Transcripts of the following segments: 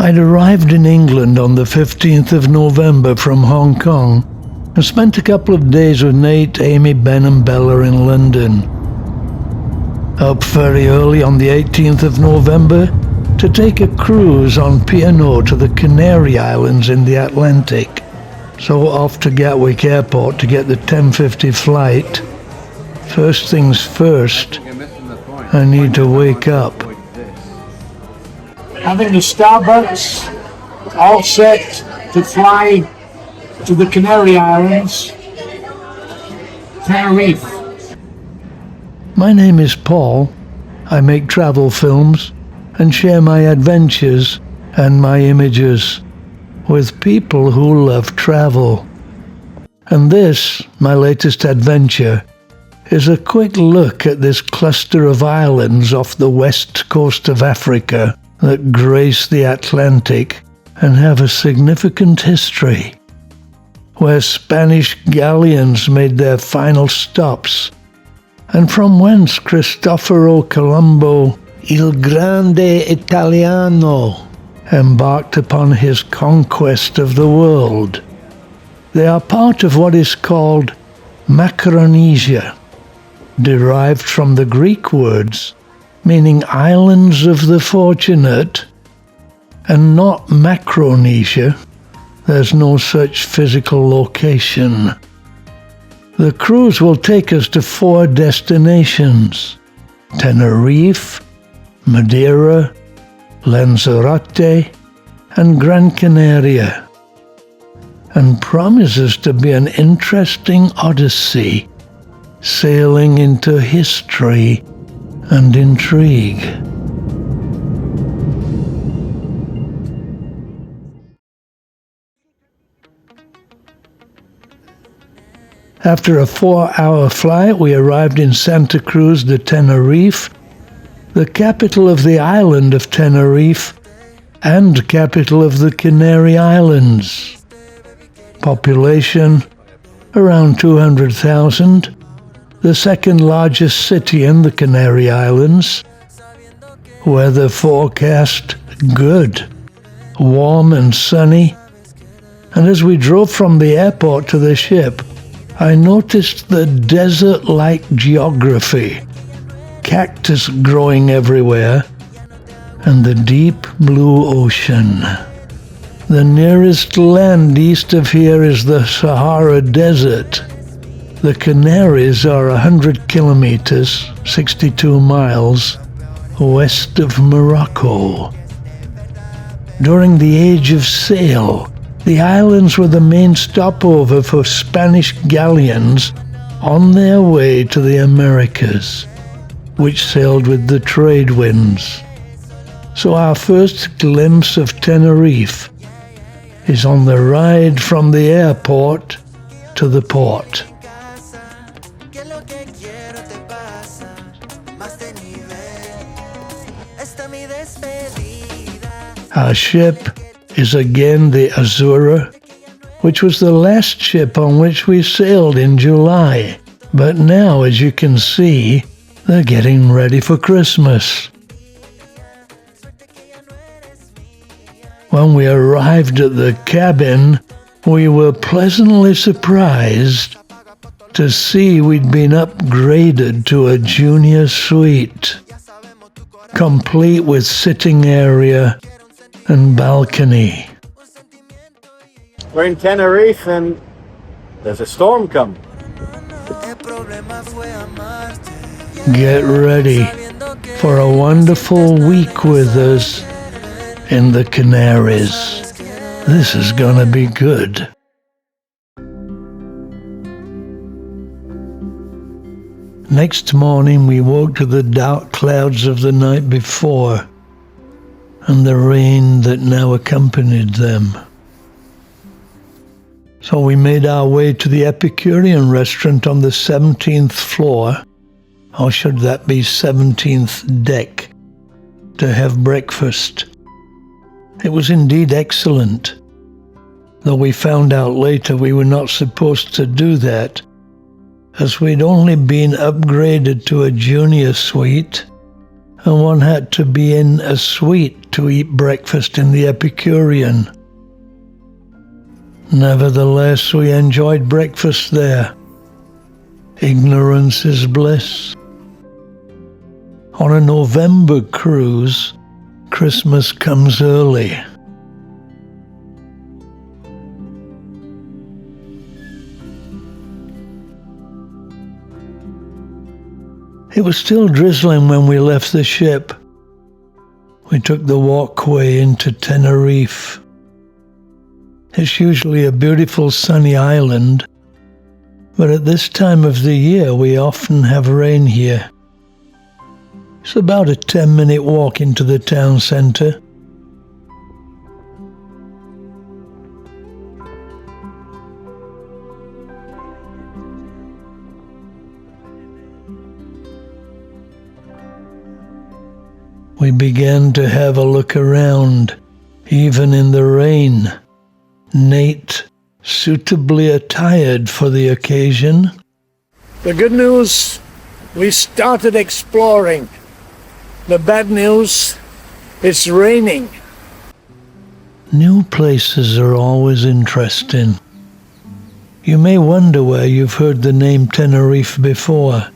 I'd arrived in England on the 15th of November from Hong Kong and spent a couple of days with Nate, Amy, Ben and Bella in London. Up very early on the 18th of November to take a cruise on P&O to the Canary Islands in the Atlantic. So off to Gatwick Airport to get the 10:50 flight. First things first, I need to wake up. Having the Starbucks all set to fly to the Canary Islands, Tenerife. My name is Paul. I make travel films and share my adventures and my images with people who love travel. And this, my latest adventure, is a quick look at this cluster of islands off the west coast of Africa that grace the Atlantic and have a significant history, where Spanish galleons made their final stops, and from whence Cristoforo Colombo, Il Grande Italiano, embarked upon his conquest of the world. They are part of what is called Macaronesia, derived from the Greek words meaning islands of the fortunate, and not Macronesia. There's no such physical location. The cruise will take us to 4 destinations: Tenerife, Madeira, Lanzarote, and Gran Canaria, and promises to be an interesting odyssey, sailing into history and intrigue. After a 4-hour flight, we arrived in Santa Cruz de Tenerife, the capital of the island of Tenerife and capital of the Canary Islands. Population around 200,000, the second largest city in the Canary Islands. Weather forecast good, warm and sunny, and as we drove from the airport to the ship, I noticed the desert-like geography, cactus growing everywhere, and the deep blue ocean. The nearest land east of here is the Sahara Desert. The Canaries are 100 kilometers, 62 miles, west of Morocco. During the Age of Sail, the islands were the main stopover for Spanish galleons on their way to the Americas, which sailed with the trade winds. So our first glimpse of Tenerife is on the ride from the airport to the port. Our ship is again the Azura, which was the last ship on which we sailed in July. But now, as you can see, they're getting ready for Christmas. When we arrived at the cabin, we were pleasantly surprised to see we'd been upgraded to a junior suite, complete with sitting area and balcony. We're in Tenerife and there's a storm coming. Get ready for a wonderful week with us in the Canaries. This is gonna be good. Next morning we woke to the dark clouds of the night before and the rain that now accompanied them. So we made our way to the Epicurean restaurant on the 17th floor, or should that be 17th deck, to have breakfast. It was indeed excellent, though we found out later we were not supposed to do that, as we'd only been upgraded to a junior suite, and one had to be in a suite to eat breakfast in the Epicurean. Nevertheless, we enjoyed breakfast there. Ignorance is bliss. On a November cruise, Christmas comes early. It was still drizzling when we left the ship. We took the walkway into Tenerife. It's usually a beautiful sunny island, but at this time of the year we often have rain here. It's about a 10-minute walk into the town centre. We began to have a look around, even in the rain. Nate, suitably attired for the occasion. The good news, we started exploring. The bad news, it's raining. New places are always interesting. You may wonder where you've heard the name Tenerife before.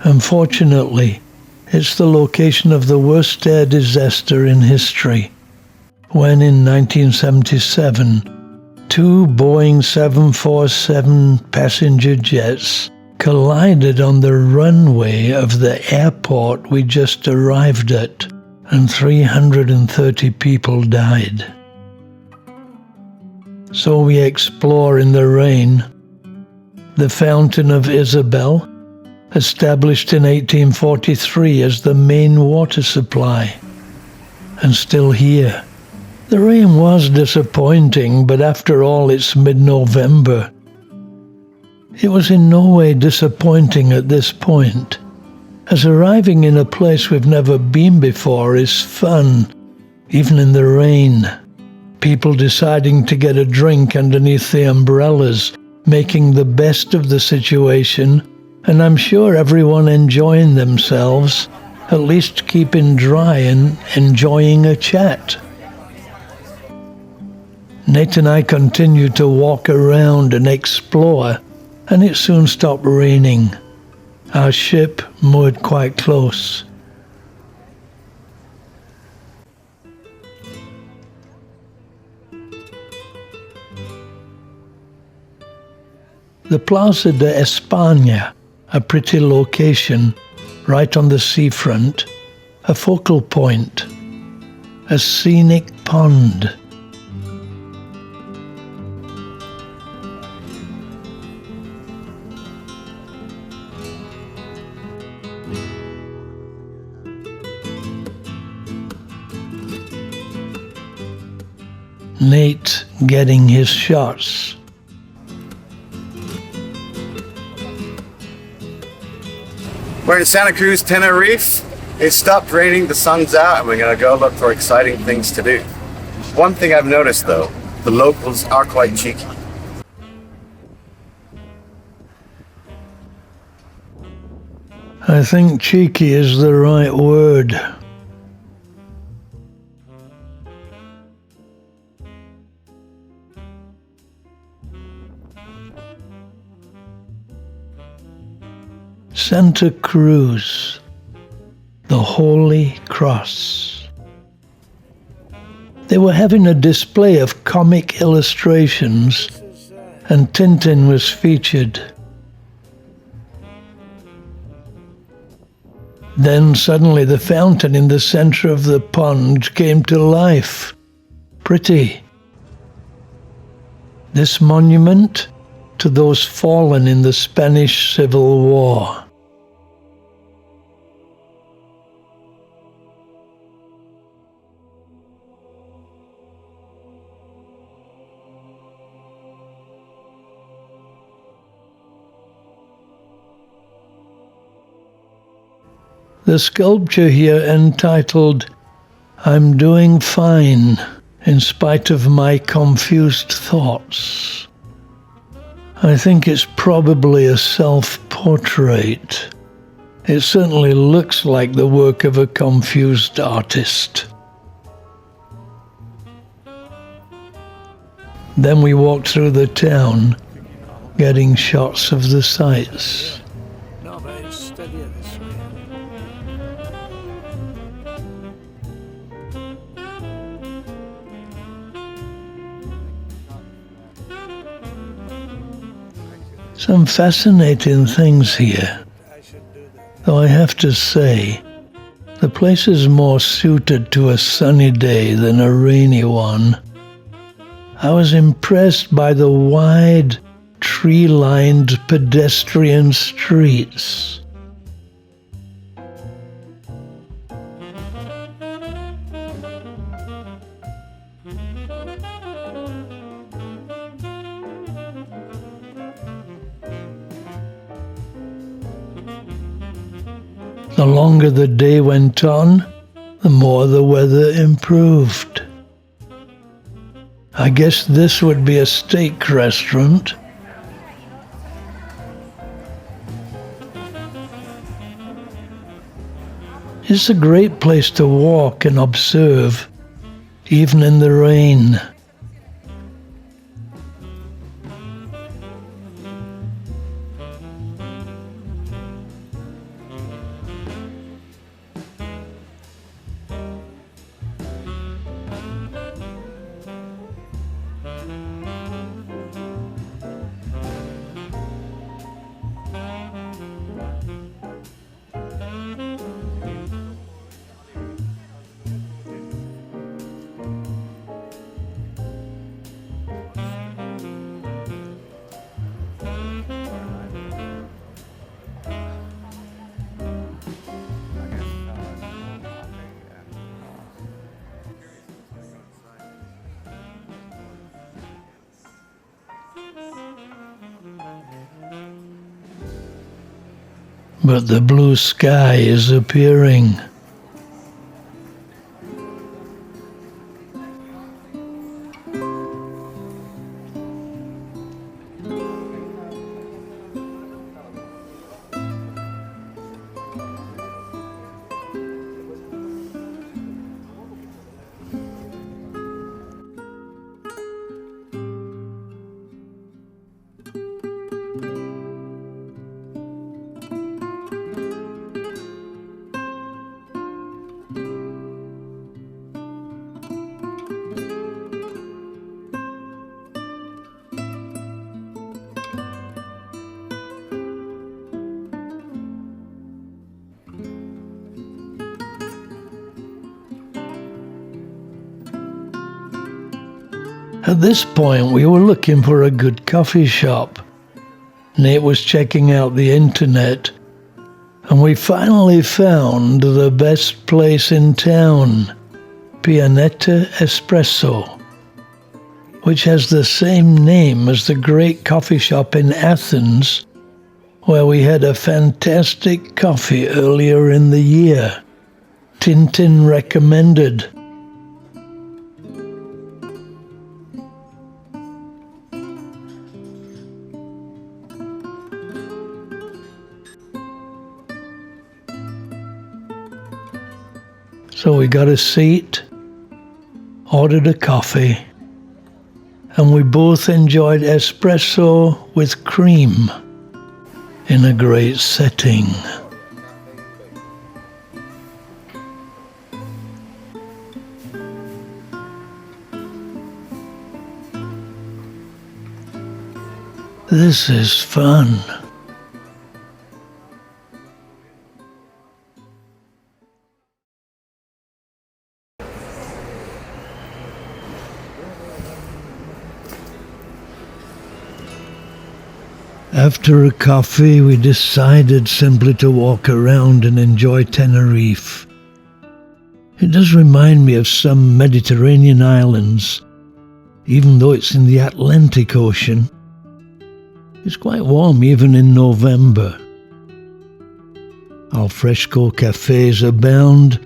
Unfortunately, it's the location of the worst air disaster in history, when in 1977, two Boeing 747 passenger jets collided on the runway of the airport we just arrived at, and 330 people died. So we explore in the rain the Fountain of Isabel, established in 1843 as the main water supply, and still here. The rain was disappointing, but after all, it's mid-November. It was in no way disappointing at this point, as arriving in a place we've never been before is fun, even in the rain. People deciding to get a drink underneath the umbrellas, making the best of the situation, and I'm sure everyone enjoying themselves, at least keeping dry and enjoying a chat. Nate and I continued to walk around and explore, and it soon stopped raining. Our ship moored quite close. The Plaza de España, a pretty location, right on the seafront, a focal point, a scenic pond. Nate getting his shots. We're in Santa Cruz, Tenerife. It stopped raining, the sun's out, and we're gonna go look for exciting things to do. One thing I've noticed though, the locals are quite cheeky. I think cheeky is the right word. Santa Cruz, the Holy Cross. They were having a display of comic illustrations, and Tintin was featured. Then suddenly the fountain in the center of the pond came to life. Pretty. This monument to those fallen in the Spanish Civil War. The sculpture here entitled, "I'm doing fine in spite of my confused thoughts." I think it's probably a self-portrait. It certainly looks like the work of a confused artist. Then we walked through the town, getting shots of the sights. No, but it's steadier this way. Some fascinating things here, though I have to say, the place is more suited to a sunny day than a rainy one. I was impressed by the wide, tree-lined pedestrian streets. The longer the day went on, the more the weather improved. I guess this would be a steak restaurant. It's a great place to walk and observe, even in the rain. But the blue sky is appearing. At this point, we were looking for a good coffee shop. Nate was checking out the internet, and we finally found the best place in town, Pianeta Espresso, which has the same name as the great coffee shop in Athens, where we had a fantastic coffee earlier in the year. Tintin recommended. So we got a seat, ordered a coffee, and we both enjoyed espresso with cream in a great setting. This is fun. After a coffee, we decided simply to walk around and enjoy Tenerife. It does remind me of some Mediterranean islands, even though it's in the Atlantic Ocean. It's quite warm even in November. Al fresco cafes abound,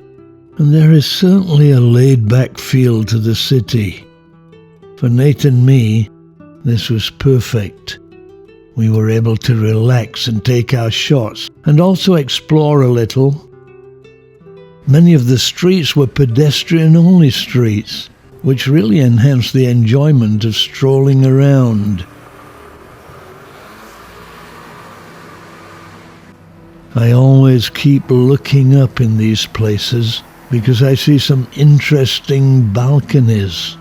and there is certainly a laid-back feel to the city. For Nate and me, this was perfect. We were able to relax and take our shots, and also explore a little. Many of the streets were pedestrian-only streets, which really enhanced the enjoyment of strolling around. I always keep looking up in these places because I see some interesting balconies.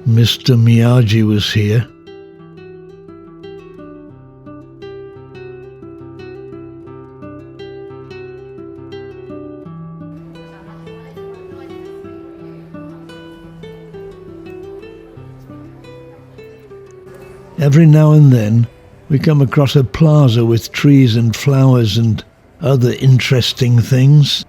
Mr. Miyagi was here. Every now and then, we come across a plaza with trees and flowers and other interesting things.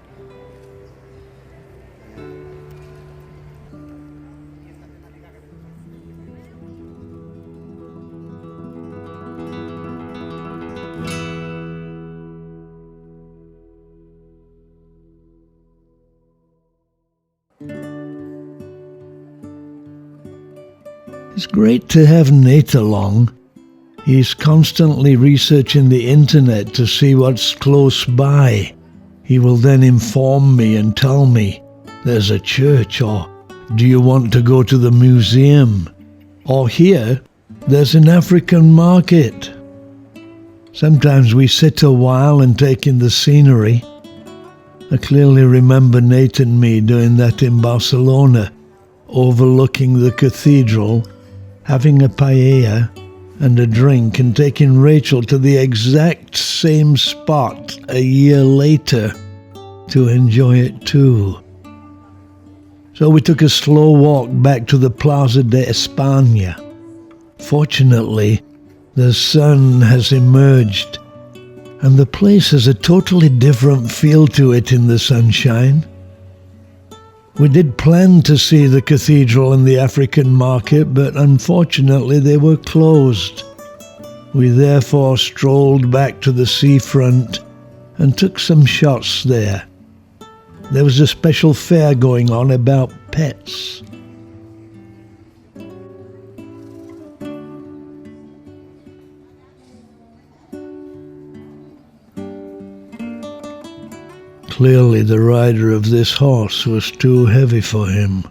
It's great to have Nate along. He's constantly researching the internet to see what's close by. He will then inform me and tell me, there's a church, or do you want to go to the museum? Or here, there's an African market. Sometimes we sit a while and take in the scenery. I clearly remember Nate and me doing that in Barcelona, overlooking the cathedral, having a paella and a drink, and taking Rachel to the exact same spot a year later to enjoy it too. So we took a slow walk back to the Plaza de España. Fortunately, the sun has emerged, and the place has a totally different feel to it in the sunshine. We did plan to see the cathedral and the African market, but unfortunately they were closed. We therefore strolled back to the seafront and took some shots there. There was a special fair going on about pets. Clearly the rider of this horse was too heavy for him.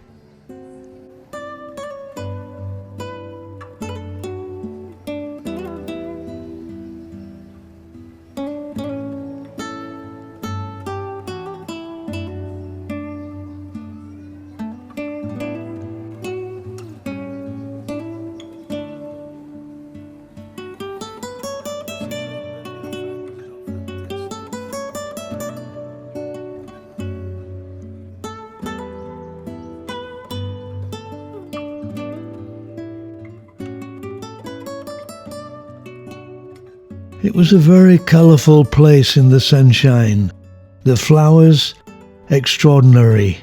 It was a very colourful place in the sunshine. The flowers, extraordinary.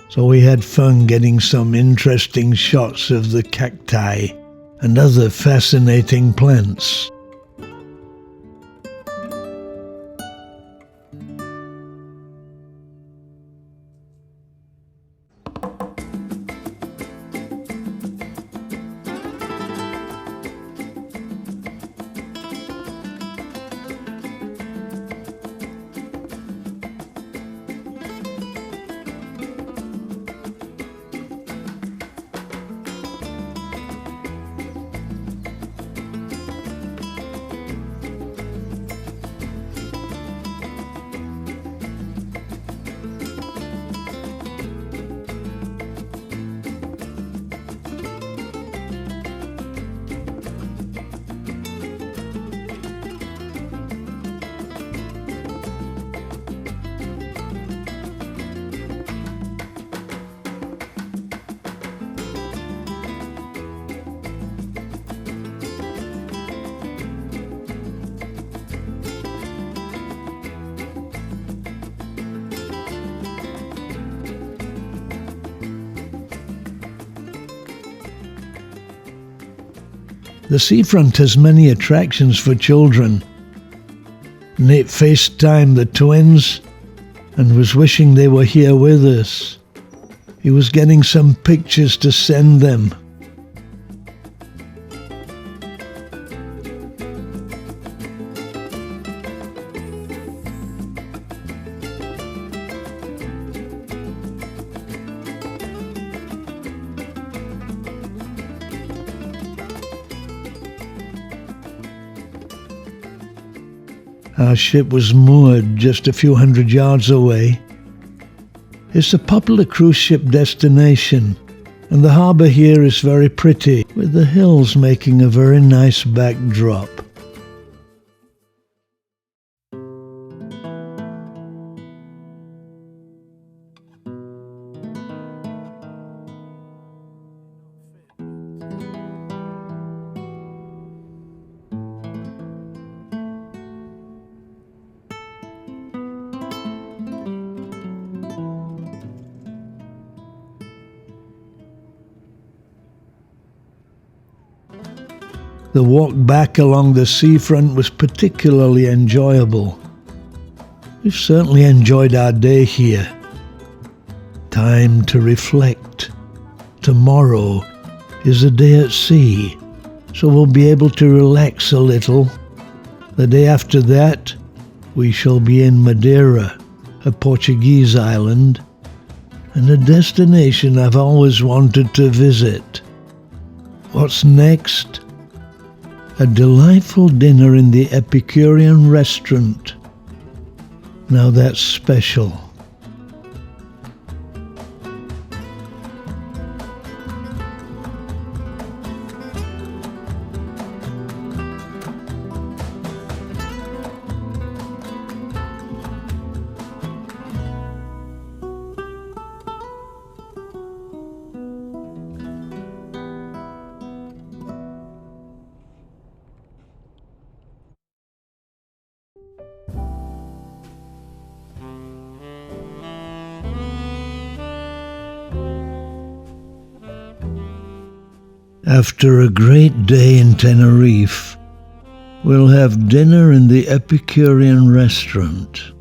So we had fun getting some interesting shots of the cacti and other fascinating plants. The seafront has many attractions for children. Nate FaceTimed the twins and was wishing they were here with us. He was getting some pictures to send them. Our ship was moored just a few hundred yards away. It's a popular cruise ship destination, and the harbour here is very pretty, with the hills making a very nice backdrop. The walk back along the seafront was particularly enjoyable. We've certainly enjoyed our day here. Time to reflect. Tomorrow is a day at sea, so we'll be able to relax a little. The day after that, we shall be in Madeira, a Portuguese island, and a destination I've always wanted to visit. What's next? A delightful dinner in the Epicurean restaurant. Now that's special. After a great day in Tenerife, we'll have dinner in the Epicurean restaurant.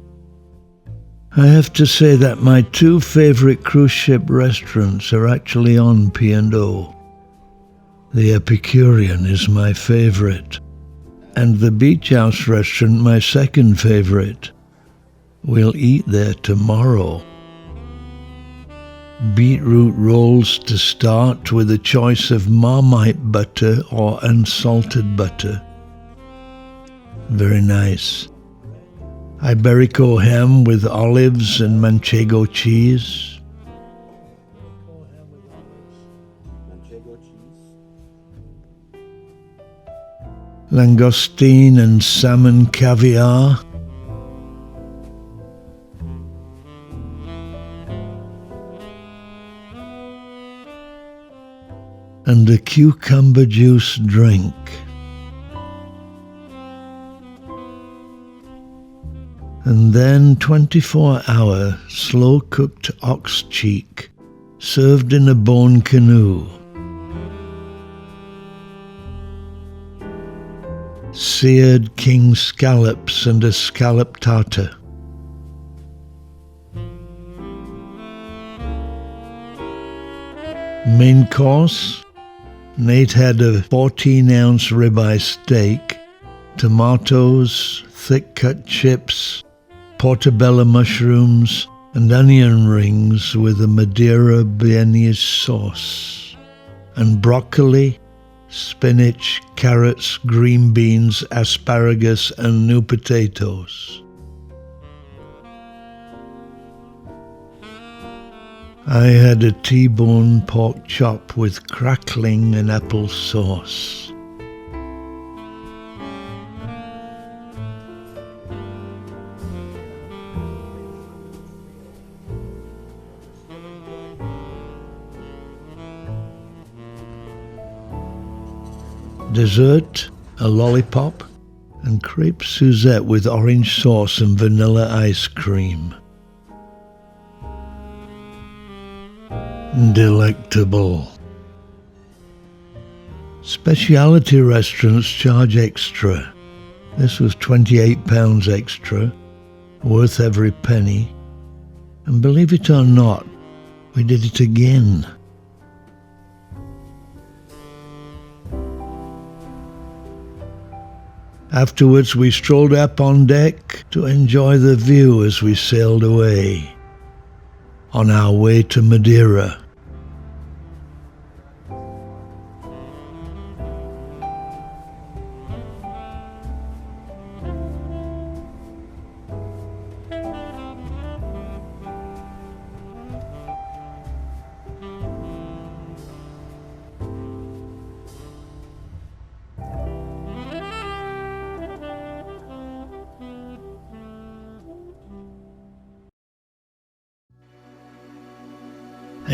I have to say that my two favorite cruise ship restaurants are actually on P&O. The Epicurean is my favorite, and the Beach House restaurant my second favorite. We'll eat there tomorrow. Beetroot rolls to start, with a choice of Marmite butter or unsalted butter. Very nice. Iberico ham with olives and manchego cheese. Langoustine and salmon caviar. And a cucumber juice drink. And then 24-hour slow-cooked ox cheek, served in a bone canoe. Seared king scallops and a scallop tartar. Main course, Nate had a 14-ounce ribeye steak, tomatoes, thick-cut chips, portobello mushrooms, and onion rings with a Madeira béarnaise sauce, and broccoli, spinach, carrots, green beans, asparagus, and new potatoes. I had a T-bone pork chop with crackling and apple sauce. Dessert, a lollipop, and crepe Suzette with orange sauce and vanilla ice cream. Delectable. Specialty restaurants charge extra. This was £28 extra, worth every penny. And believe it or not, we did it again. Afterwards, we strolled up on deck to enjoy the view as we sailed away, on our way to Madeira.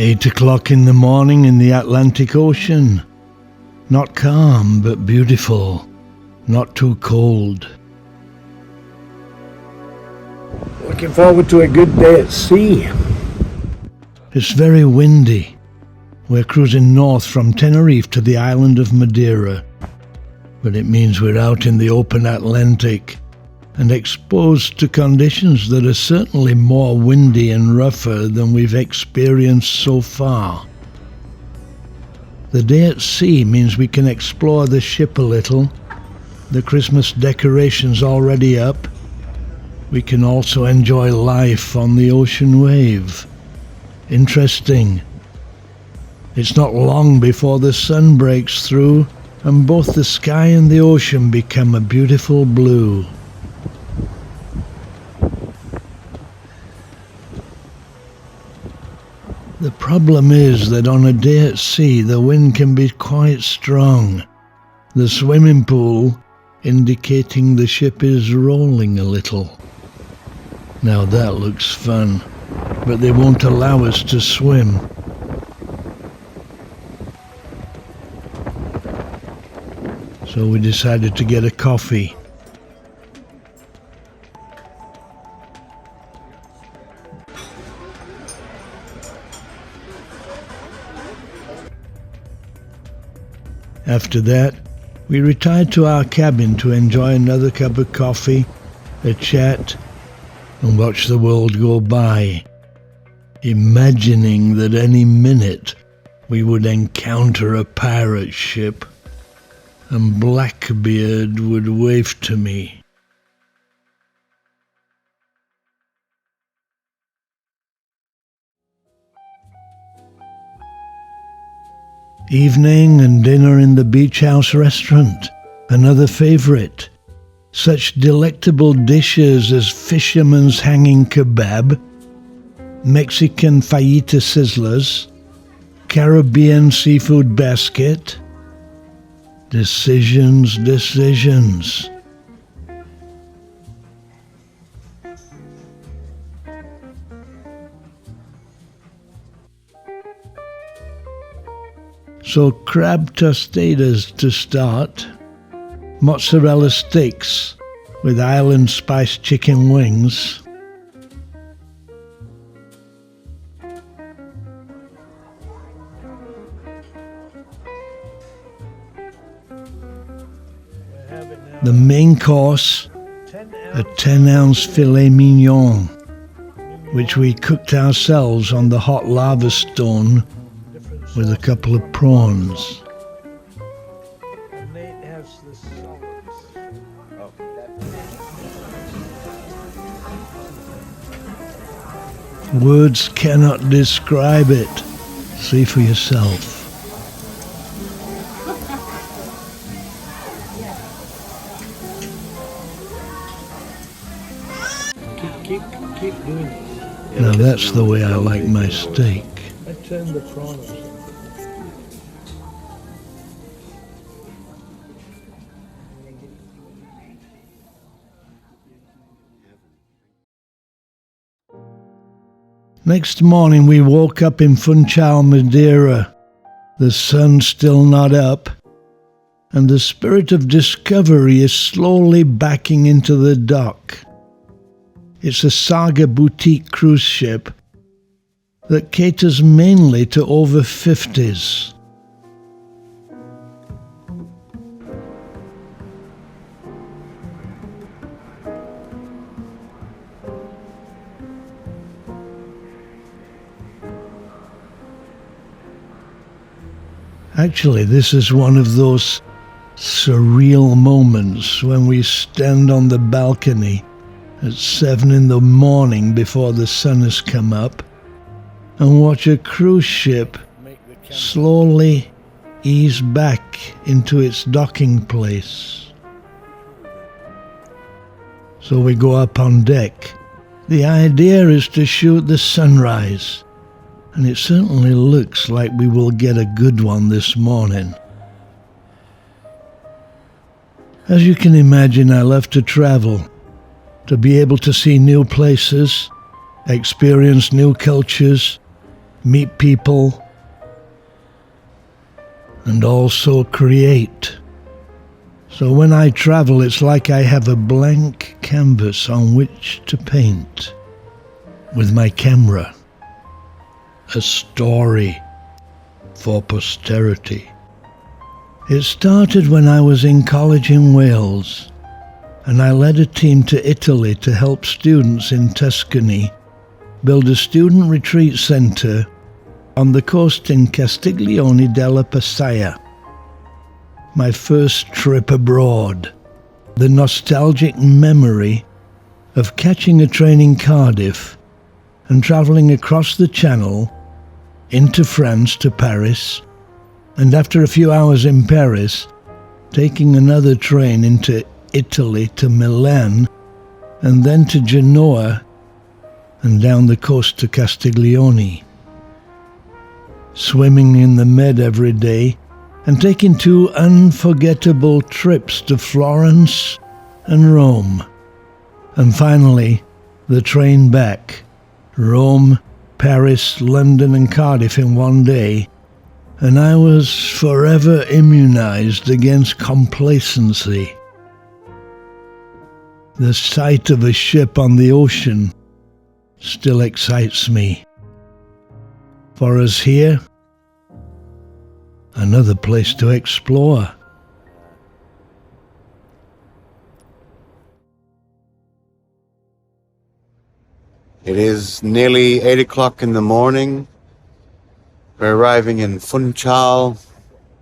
8 o'clock in the morning in the Atlantic Ocean. Not calm, but beautiful. Not too cold. Looking forward to a good day at sea. It's very windy. We're cruising north from Tenerife to the island of Madeira. But it means we're out in the open Atlantic and exposed to conditions that are certainly more windy and rougher than we've experienced so far. The day at sea means we can explore the ship a little. The Christmas decorations already up. We can also enjoy life on the ocean wave. Interesting. It's not long before the sun breaks through and both the sky and the ocean become a beautiful blue. The problem is that on a day at sea the wind can be quite strong. The swimming pool indicating the ship is rolling a little. Now that looks fun, but they won't allow us to swim. So we decided to get a coffee. After that, we retired to our cabin to enjoy another cup of coffee, a chat, and watch the world go by, imagining that any minute we would encounter a pirate ship and Blackbeard would wave to me. Evening and dinner in the beach house restaurant, another favourite. Such delectable dishes as fisherman's hanging kebab, Mexican fajita sizzlers, Caribbean seafood basket. Decisions. So crab tostadas to start, mozzarella sticks with island spiced chicken wings, the main course, a 10-ounce filet mignon, which we cooked ourselves on the hot lava stone with a couple of prawns. Words cannot describe it. See for yourself. Keep doing it. Now that's the way I like my steak. I turn the prawns. Next morning we woke up in Funchal, Madeira, the sun still not up, and the spirit of discovery is slowly backing into the dock. It's a Saga boutique cruise ship that caters mainly to over 50s. Actually, this is one of those surreal moments when we stand on the balcony at 7 in the morning before the sun has come up and watch a cruise ship slowly ease back into its docking place. So we go up on deck. The idea is to shoot the sunrise, and it certainly looks like we will get a good one this morning. As you can imagine, I love to travel, to be able to see new places, experience new cultures, meet people, and also create. So when I travel, it's like I have a blank canvas on which to paint with my camera. A story for posterity. It started when I was in college in Wales, and I led a team to Italy to help students in Tuscany build a student retreat centre on the coast in Castiglione della Passaia. My first trip abroad, the nostalgic memory of catching a train in Cardiff and travelling across the Channel into France to Paris, and after a few hours in Paris, taking another train into Italy to Milan, and then to Genoa, and down the coast to Castiglione. Swimming in the Med every day, and taking 2 unforgettable trips to Florence and Rome. And finally, the train back. Rome, Paris, London and Cardiff in one day, and I was forever immunized against complacency. The sight of a ship on the ocean still excites me. For us here, another place to explore. It is nearly 8 o'clock in the morning. We're arriving in Funchal,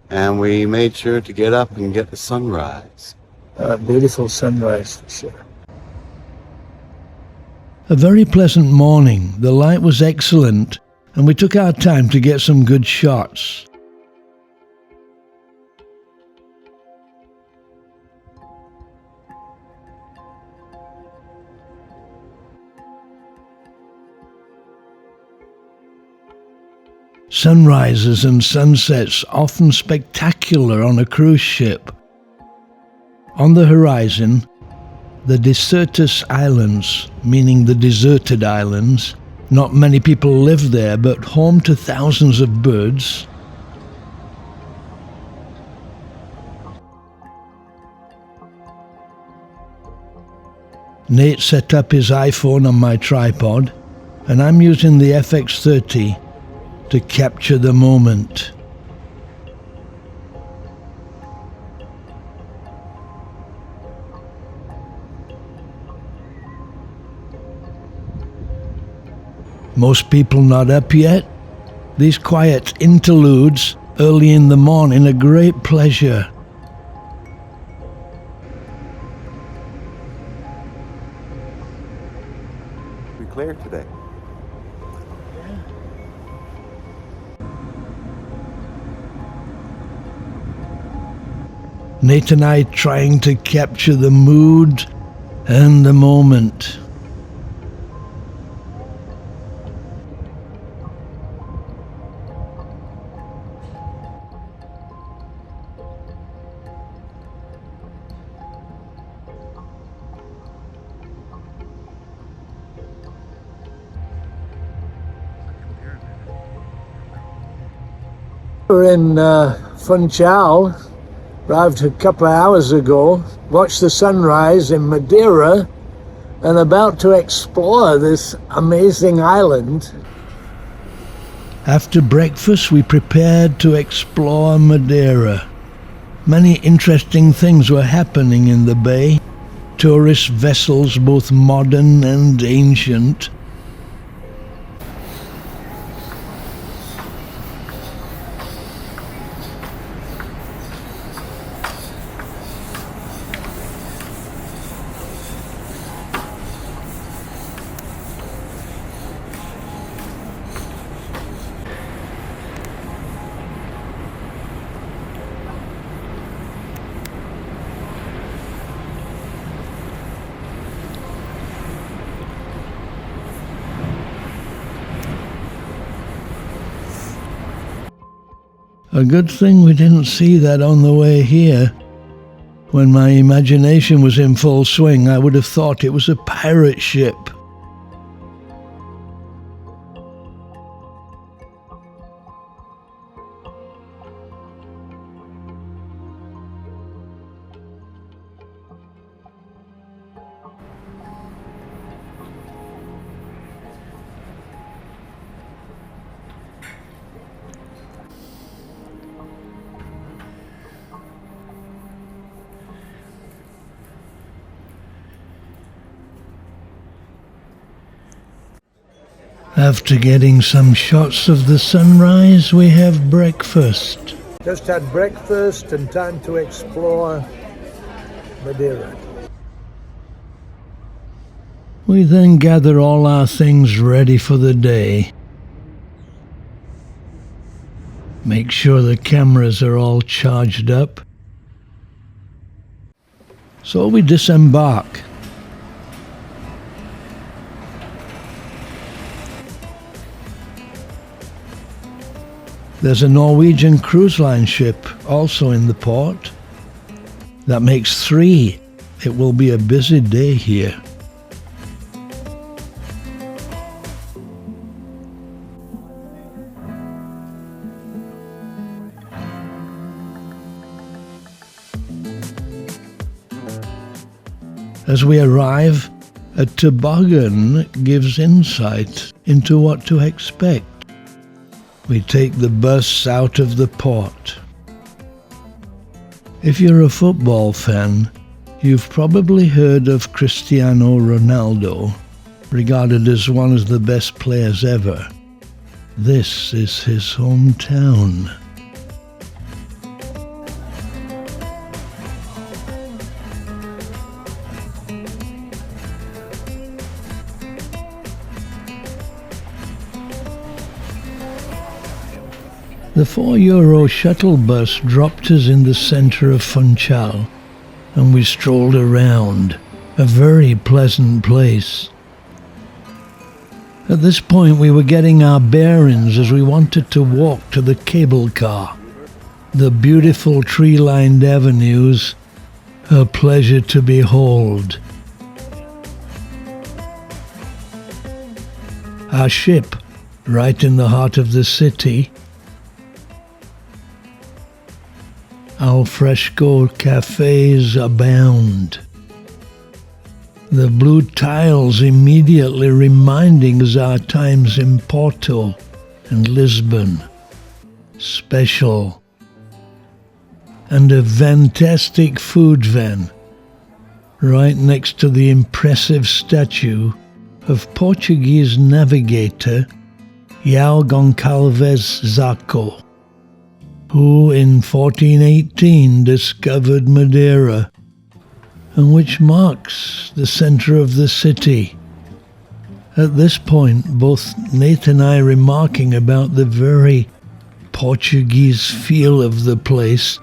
and we made sure to get up and get the sunrise. A beautiful sunrise, for sure. A very pleasant morning. The light was excellent, and we took our time to get some good shots. Sunrises and sunsets often spectacular on a cruise ship. On the horizon, the Desertus Islands, meaning the deserted islands. Not many people live there, but home to thousands of birds. Nate set up his iPhone on my tripod, and I'm using the FX30 to capture the moment. Most people not up yet. These quiet interludes early in the morning are great pleasure. We clear today. Nate and I trying to capture the mood and the moment. We're in Funchal. Arrived a couple of hours ago, watched the sunrise in Madeira, and about to explore this amazing island. After breakfast, we prepared to explore Madeira. Many interesting things were happening in the bay. Tourist vessels, both modern and ancient. A good thing we didn't see that on the way here. When my imagination was in full swing, I would have thought it was a pirate ship. After getting some shots of the sunrise, we have breakfast. Just had breakfast and time to explore Madeira. We then gather all our things ready for the day. Make sure the cameras are all charged up. So we disembark. There's a Norwegian cruise line ship also in the port. That makes 3. It will be a busy day here. As we arrive, a toboggan gives insight into what to expect. We take the bus out of the port. If you're a football fan, you've probably heard of Cristiano Ronaldo, regarded as one of the best players ever. This is his hometown. The €4 shuttle bus dropped us in the centre of Funchal, and we strolled around, a very pleasant place. At this point we were getting our bearings as we wanted to walk to the cable car. The beautiful tree-lined avenues, a pleasure to behold. Our ship, right in the heart of the city, al fresco cafes abound. The blue tiles immediately reminding us our times in Porto and Lisbon. Special. And a fantastic food van, right next to the impressive statue of Portuguese navigator João Gonçalves Zaco, who in 1418 discovered Madeira, and which marks the centre of the city. At this point, both Nate and I remarking about the very Portuguese feel of the place,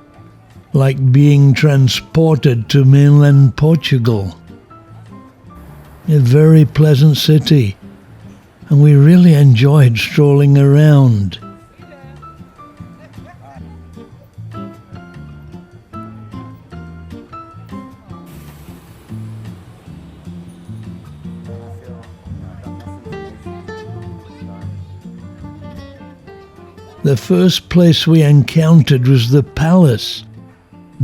like being transported to mainland Portugal. A very pleasant city, and we really enjoyed strolling around. The first place we encountered was the palace,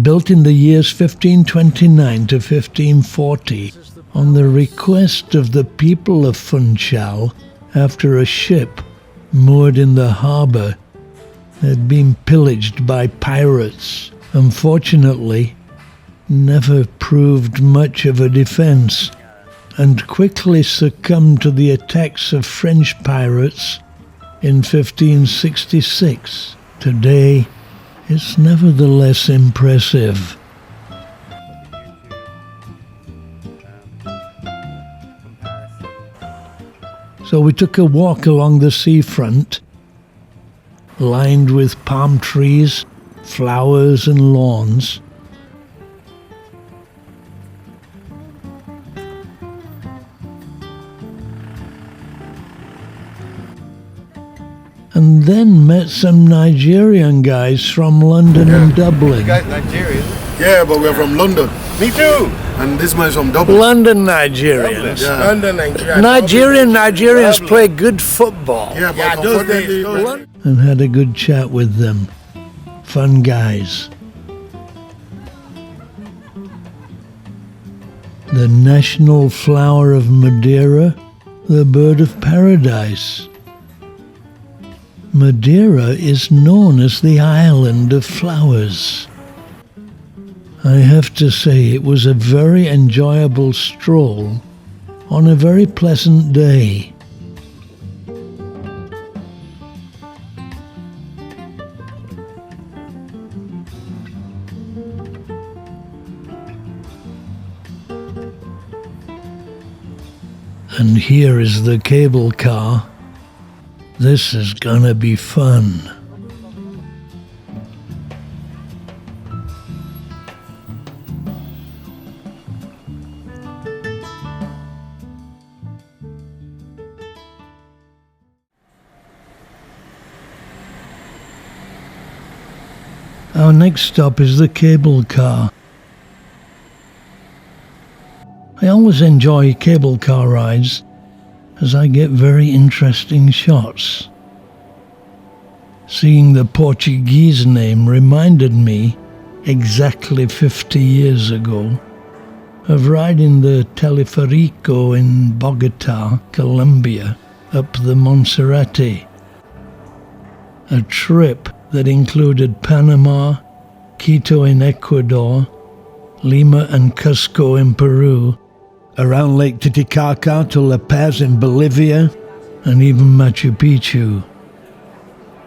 built in the years 1529 to 1540, on the request of the people of Funchal after a ship moored in the harbour had been pillaged by pirates. Unfortunately, never proved much of a defence, and quickly succumbed to the attacks of French pirates in 1566. Today, it's nevertheless impressive. So we took a walk along the seafront, lined with palm trees, flowers and lawns. And then met some Nigerian guys from London and Dublin. You guys Nigerian? Yeah, but we're from London. Me too. And this man's from Dublin. London Nigerians. Yeah. London, Nigeria. Nigerians play good football. Yeah, but those unfortunately, days. And had a good chat with them. Fun guys. The national flower of Madeira, the bird of paradise. Madeira is known as the island of flowers. I have to say it was a very enjoyable stroll on a very pleasant day. And here is the cable car. This is gonna be fun. Our next stop is the cable car. I always enjoy cable car rides as I get very interesting shots. Seeing the Portuguese name reminded me, exactly 50 years ago, of riding the Teleferico in Bogota, Colombia, up the Monserrate. A trip that included Panama, Quito in Ecuador, Lima and Cusco in Peru, around Lake Titicaca to La Paz in Bolivia, and even Machu Picchu.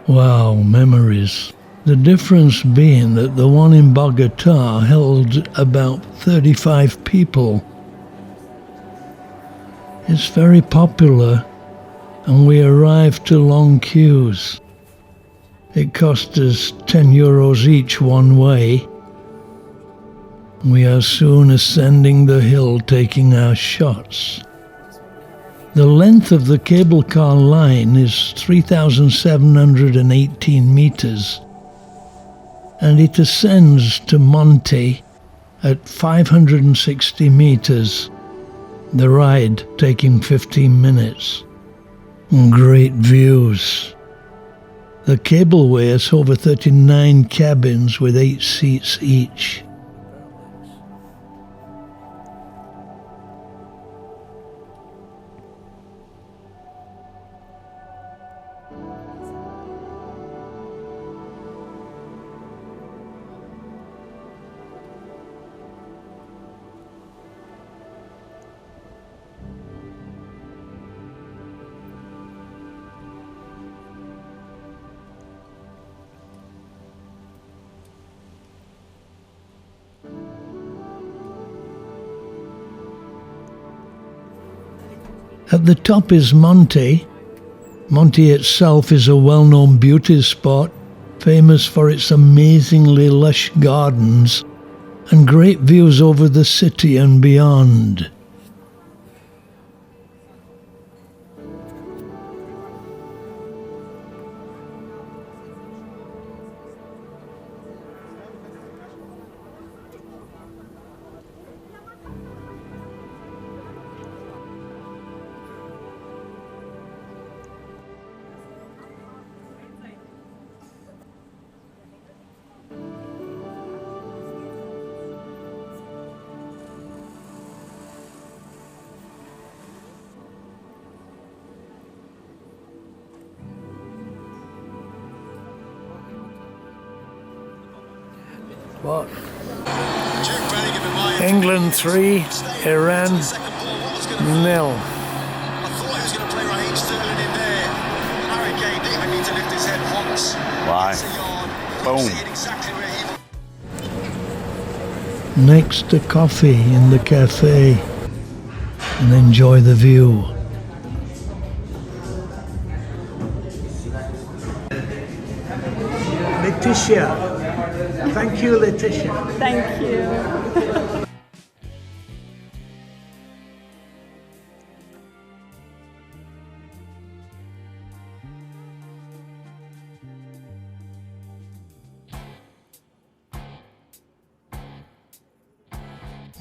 Wow, memories. The difference being that the one in Bogota held about 35 people. It's very popular, and we arrived to long queues. It cost us €10 each one way. We are soon ascending the hill, taking our shots. The length of the cable car line is 3,718 meters, and it ascends to Monte at 560 meters, the ride taking 15 minutes. Great views. The cableway has over 39 cabins with 8 seats each. At the top is Monte. Monte itself is a well-known beauty spot, famous for its amazingly lush gardens and great views over the city and beyond. What? England 3, Iran 0. I thought he was going to play Raheem Sterling in there. Harry Kane didn't even need to lift his head once. Why? Boom. Next to coffee in the cafe and enjoy the view. Letitia. Thank you, Letitia. Thank you.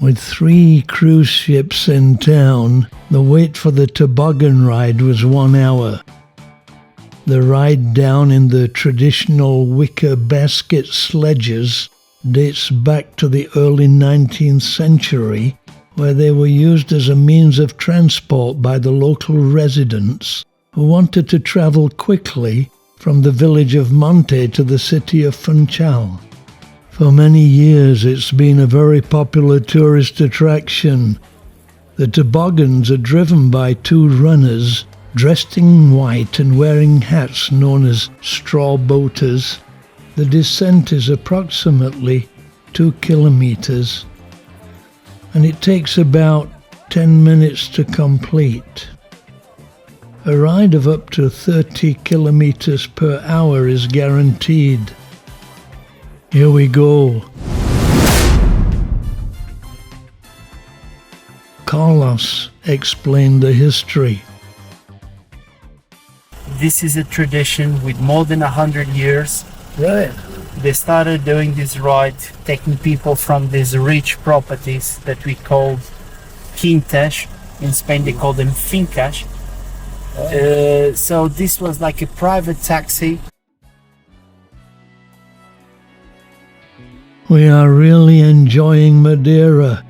With 3 cruise ships in town, the wait for the toboggan ride was 1 hour. The ride down in the traditional wicker basket sledges dates back to the early 19th century, where they were used as a means of transport by the local residents who wanted to travel quickly from the village of Monte to the city of Funchal. For many years it's been a very popular tourist attraction. The toboggans are driven by 2 runners dressed in white and wearing hats known as straw boaters. The descent is approximately 2 kilometers, and it takes about 10 minutes to complete. A ride of up to 30 kilometers per hour is guaranteed. Here we go. Carlos explained the history. This is a tradition with more than 100 years. Right. They started doing this ride, taking people from these rich properties that we call quintas. In Spain they call them fincas. So this was like a private taxi. We are really enjoying Madeira.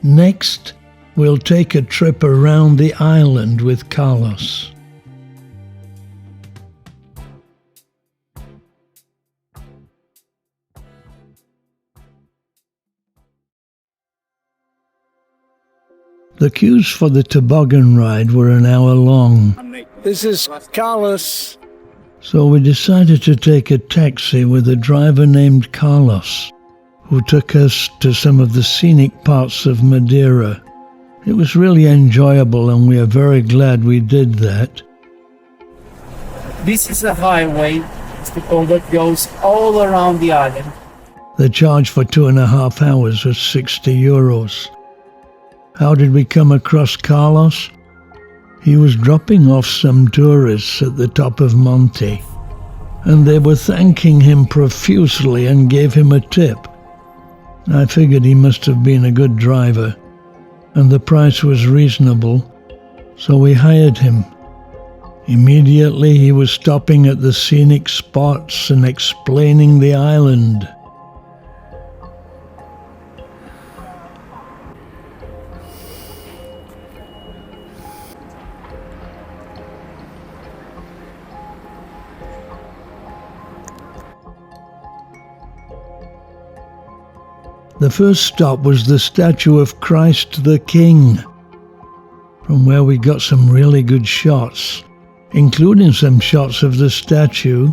Next, we'll take a trip around the island with Carlos. The queues for the toboggan ride were an hour long. This is Carlos. So we decided to take a taxi with a driver named Carlos, who took us to some of the scenic parts of Madeira. It was really enjoyable and we are very glad we did that. This is a highway that goes all around the island. The charge for 2.5 hours was 60 euros. How did we come across Carlos? He was dropping off some tourists at the top of Monte, and they were thanking him profusely and gave him a tip. I figured he must have been a good driver, and the price was reasonable, so we hired him. Immediately he was stopping at the scenic spots and explaining the island. The first stop was the statue of Christ the King, from where we got some really good shots, including some shots of the statue.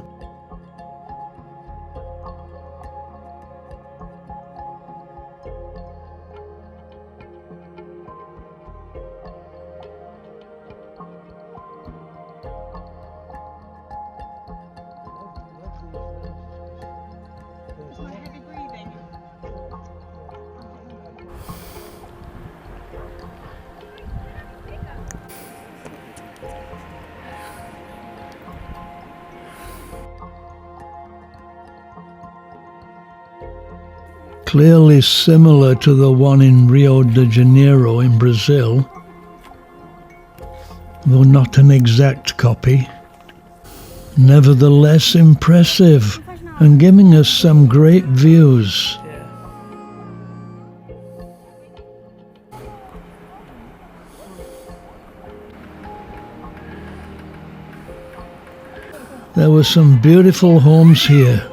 Clearly similar to the one in Rio de Janeiro in Brazil, though not an exact copy. Nevertheless impressive and giving us some great views. There were some beautiful homes here.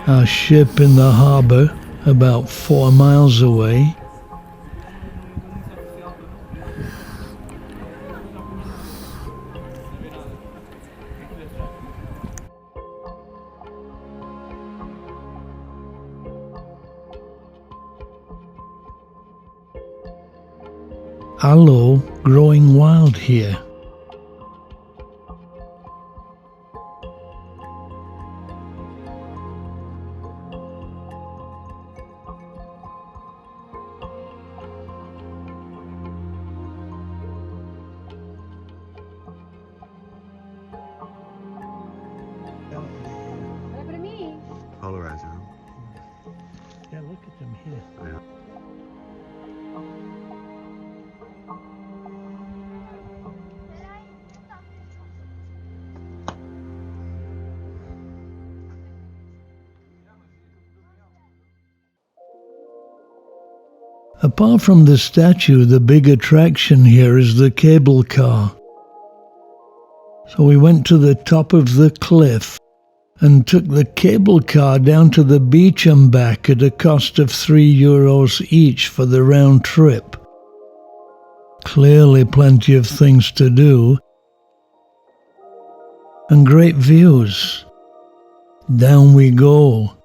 Our ship in the harbour, about 4 miles away. Aloe growing wild here. Polarizer. Yeah, look at them here. Yeah. Apart from the statue, the big attraction here is the cable car. So we went to the top of the cliff and took the cable car down to the beach and back at a cost of €3 each for the round trip. Clearly plenty of things to do. And great views. Down we go.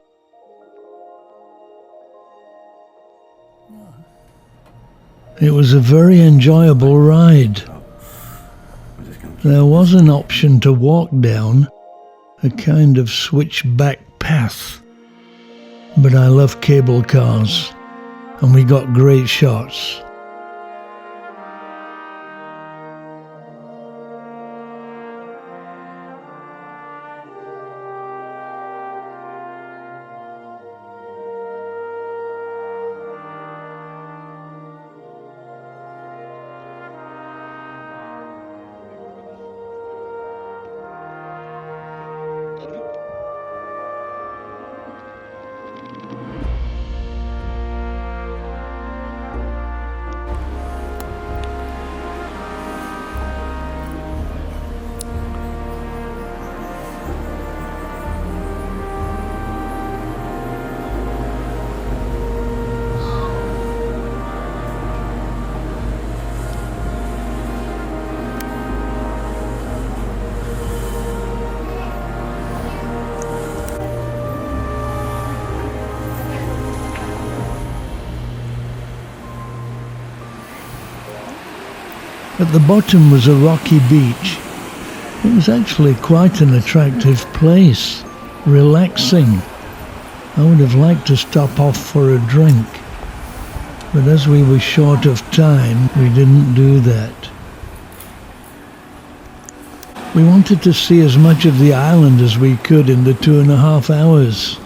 It was a very enjoyable ride. There was an option to walk down, a kind of switchback path. But I love cable cars, and we got great shots. At the bottom was a rocky beach. It was actually quite an attractive place, relaxing. I would have liked to stop off for a drink, but as we were short of time, we didn't do that. We wanted to see as much of the island as we could in the 2.5 hours.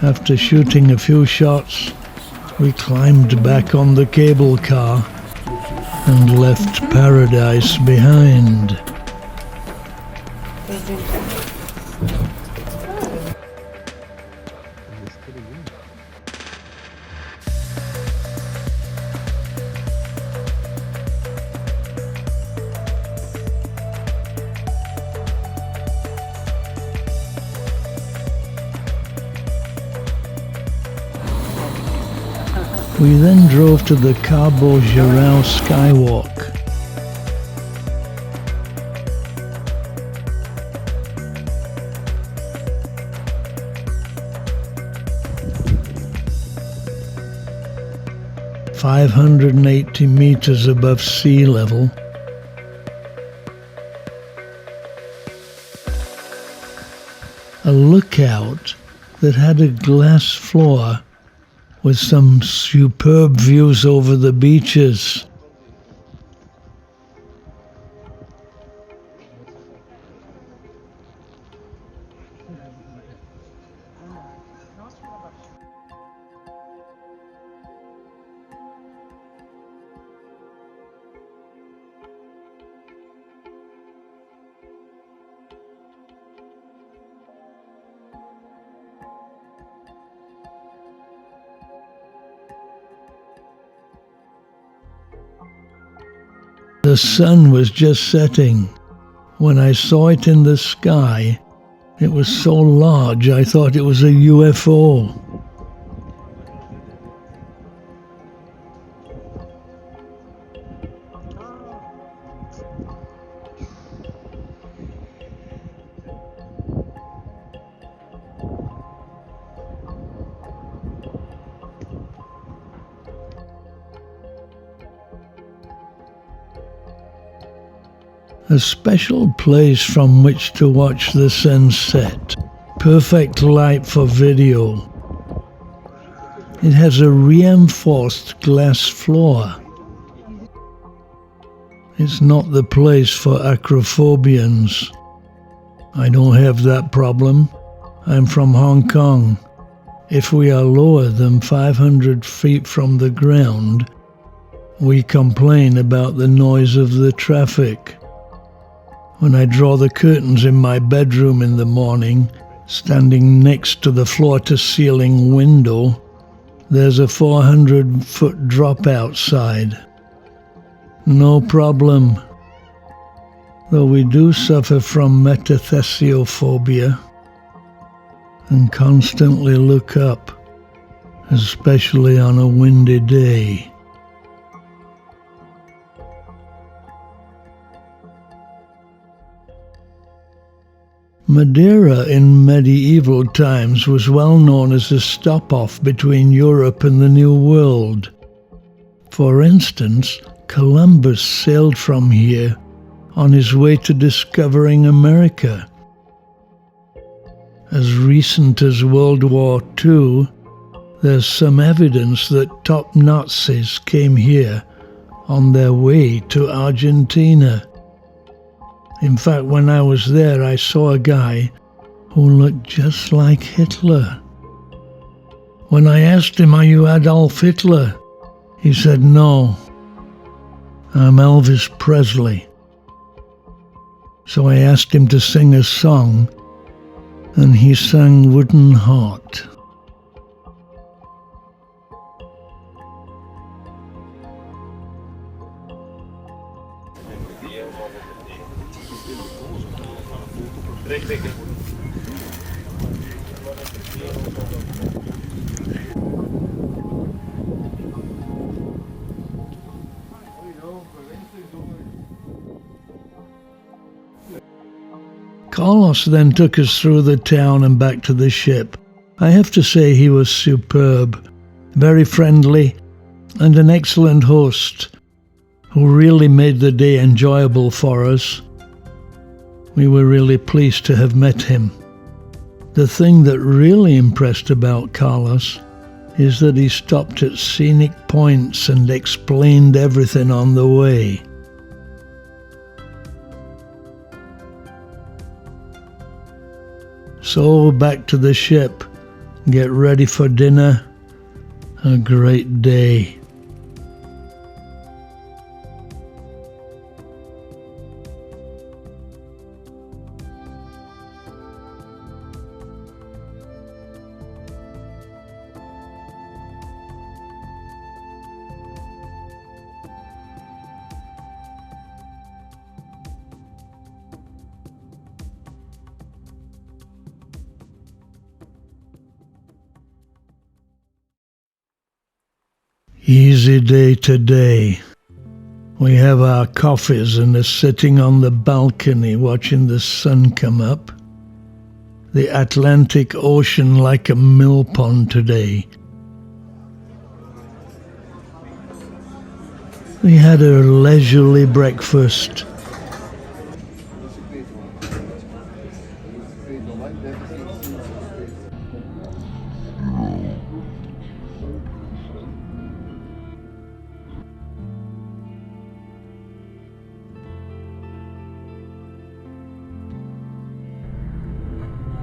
After shooting a few shots, we climbed back on the cable car and left paradise behind. We then drove to the Cabo Geral Skywalk. (580 meters above sea level). A lookout that had a glass floor with some superb views over the beaches. The sun was just setting. When I saw it in the sky, it was so large I thought it was a UFO. A special place from which to watch the sunset. Perfect light for video. It has a reinforced glass floor. It's not the place for acrophobians. I don't have that problem. I'm from Hong Kong. If we are lower than 500 feet from the ground, we complain about the noise of the traffic. When I draw the curtains in my bedroom in the morning, standing next to the floor-to-ceiling window, there's a 400-foot drop outside. No problem. Though we do suffer from metathesiophobia and constantly look up, especially on a windy day. Madeira in medieval times was well known as a stop-off between Europe and the New World. For instance, Columbus sailed from here on his way to discovering America. As recent as World War II, there's some evidence that top Nazis came here on their way to Argentina. In fact, when I was there, I saw a guy who looked just like Hitler. When I asked him, "Are you Adolf Hitler?" he said, "No, I'm Elvis Presley." So I asked him to sing a song, and he sang Wooden Heart. Carlos then took us through the town and back to the ship. I have to say he was superb, very friendly, and an excellent host who really made the day enjoyable for us. We were really pleased to have met him. The thing that really impressed about Carlos is that he stopped at scenic points and explained everything on the way. So back to the ship, get ready for dinner. A great day. Easy day today. We have our coffees and are sitting on the balcony watching the sun come up. The Atlantic Ocean like a mill pond today. We had a leisurely breakfast.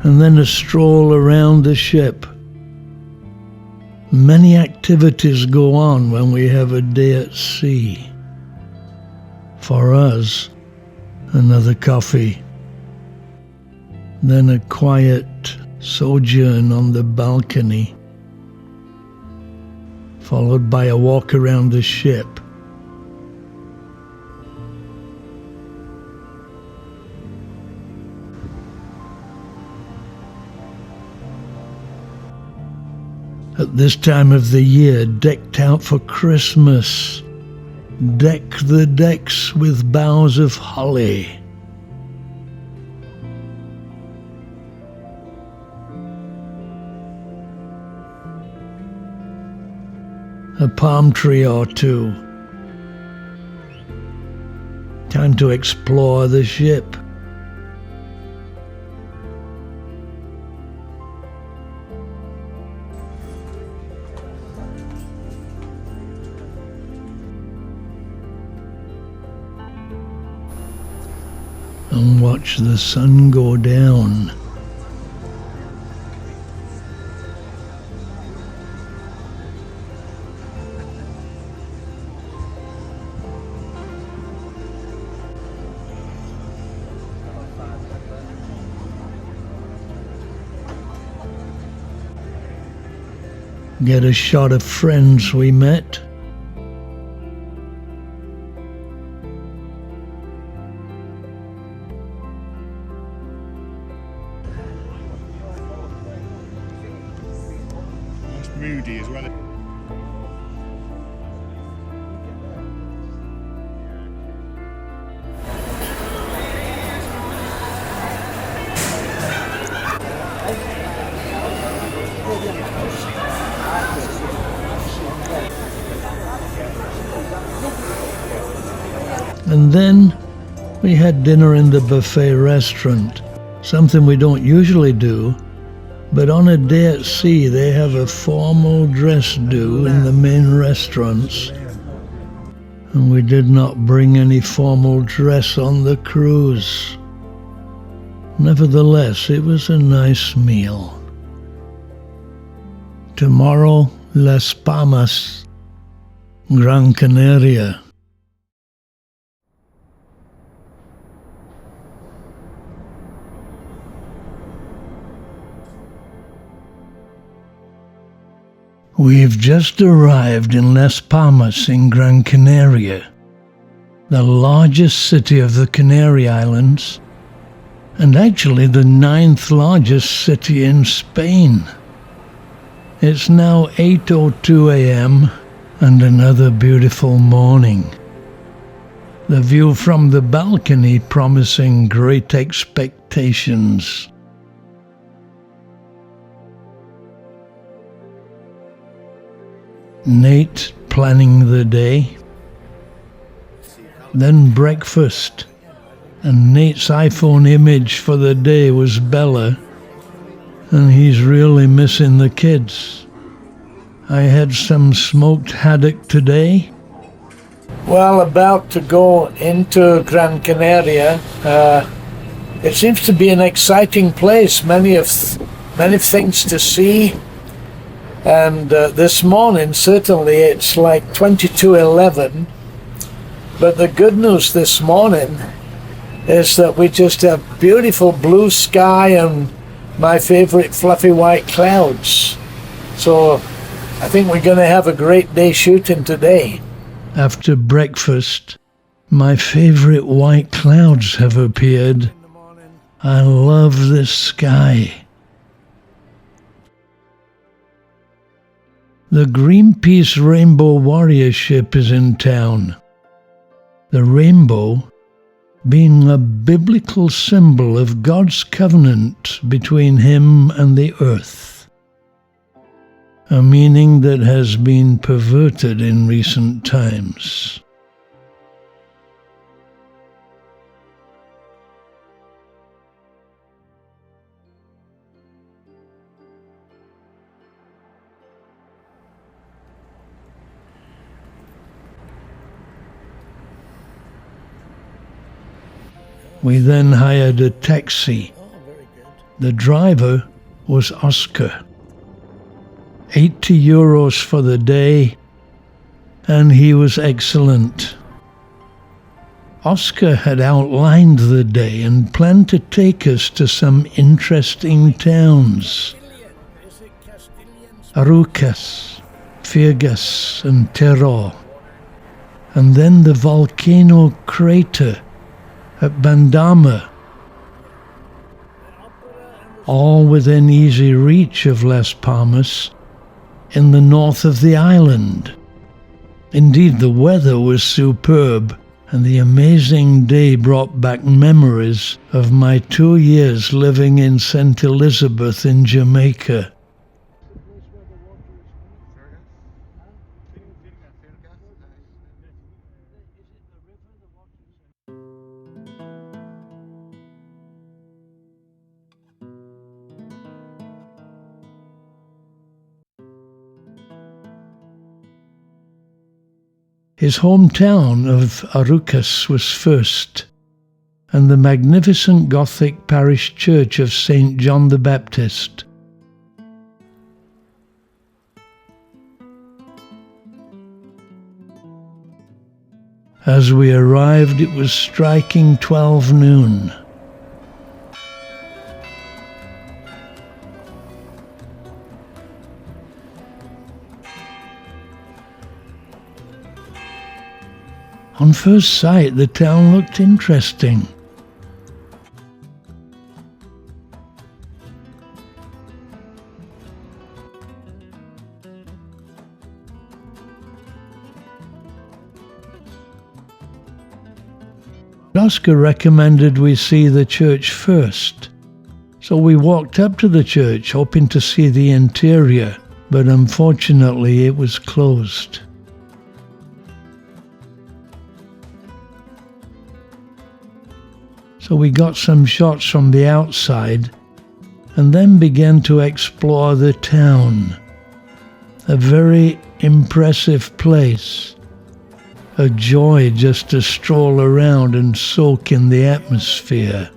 And then a stroll around the ship. Many activities go on when we have a day at sea. For us, another coffee, then a quiet sojourn on the balcony, followed by a walk around the ship. At this time of the year, decked out for Christmas, deck the decks with boughs of holly. A palm tree or two. Time to explore the ship. And watch the sun go down. Get a shot of friends we met. It's moody as well. And then we had dinner in the buffet restaurant, something we don't usually do, but on a day at sea they have a formal dress do in the main restaurants, and we did not bring any formal dress on the cruise. Nevertheless, it was a nice meal. Tomorrow, Las Palmas, Gran Canaria. We've just arrived in Las Palmas in Gran Canaria, the largest city of the Canary Islands, and actually the 9th largest city in Spain. It's now 8:02 a.m. and another beautiful morning. The view from the balcony promising great expectations. Nate planning the day, then breakfast, and Nate's iPhone image for the day was Bella, and he's really missing the kids. I had some smoked haddock today. Well, about to go into Gran Canaria. It seems to be an exciting place, many things to see. And this morning, certainly, it's like 22:11. But the good news this morning is that we just have beautiful blue sky and my favorite fluffy white clouds. So I think we're going to have a great day shooting today. After breakfast, my favorite white clouds have appeared. I love this sky. The Greenpeace Rainbow Warrior ship is in town. The rainbow being a biblical symbol of God's covenant between Him and the earth, a meaning that has been perverted in recent times. We then hired a taxi. The driver was Oscar. 80 euros for the day, and he was excellent. Oscar had outlined the day and planned to take us to some interesting towns. Arucas, Firgas, and Terror, and then the volcano crater at Bandama, all within easy reach of Las Palmas, in the north of the island. Indeed, the weather was superb, and the amazing day brought back memories of my 2 years living in St. Elizabeth in Jamaica. His hometown of Arucas was first, and the magnificent Gothic parish church of St. John the Baptist. As we arrived, it was striking 12 noon. On first sight, the town looked interesting. Oscar recommended we see the church first, so we walked up to the church hoping to see the interior, but unfortunately it was closed. So we got some shots from the outside and then began to explore the town. A very impressive place. A joy just to stroll around and soak in the atmosphere.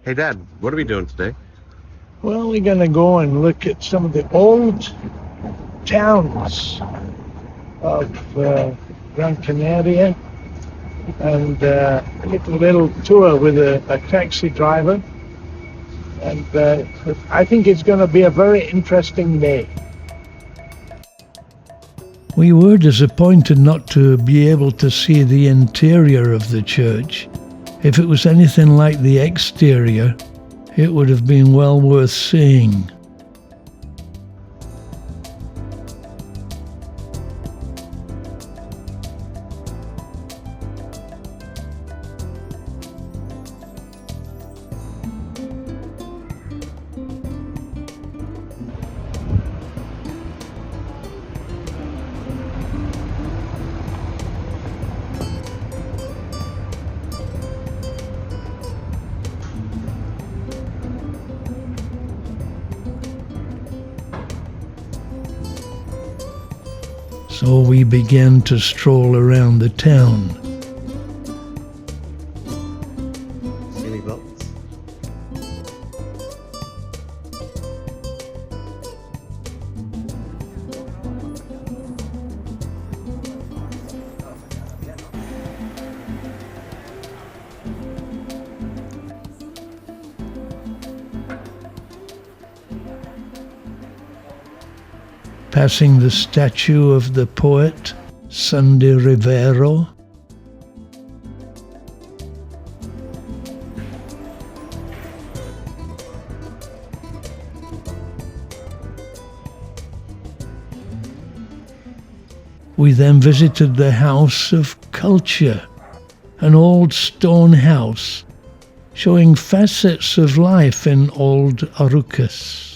Hey Dad, what are we doing today? Well, we're going to go and look at some of the old towns of Gran Canaria and get a little tour with a taxi driver. And I think it's going to be a very interesting day. We were disappointed not to be able to see the interior of the church. If it was anything like the exterior, it would have been well worth seeing. So we began to stroll around the town. See any boats? Passing the statue of the poet Sunday Rivero. We then visited the House of Culture, an old stone house showing facets of life in old Arucas.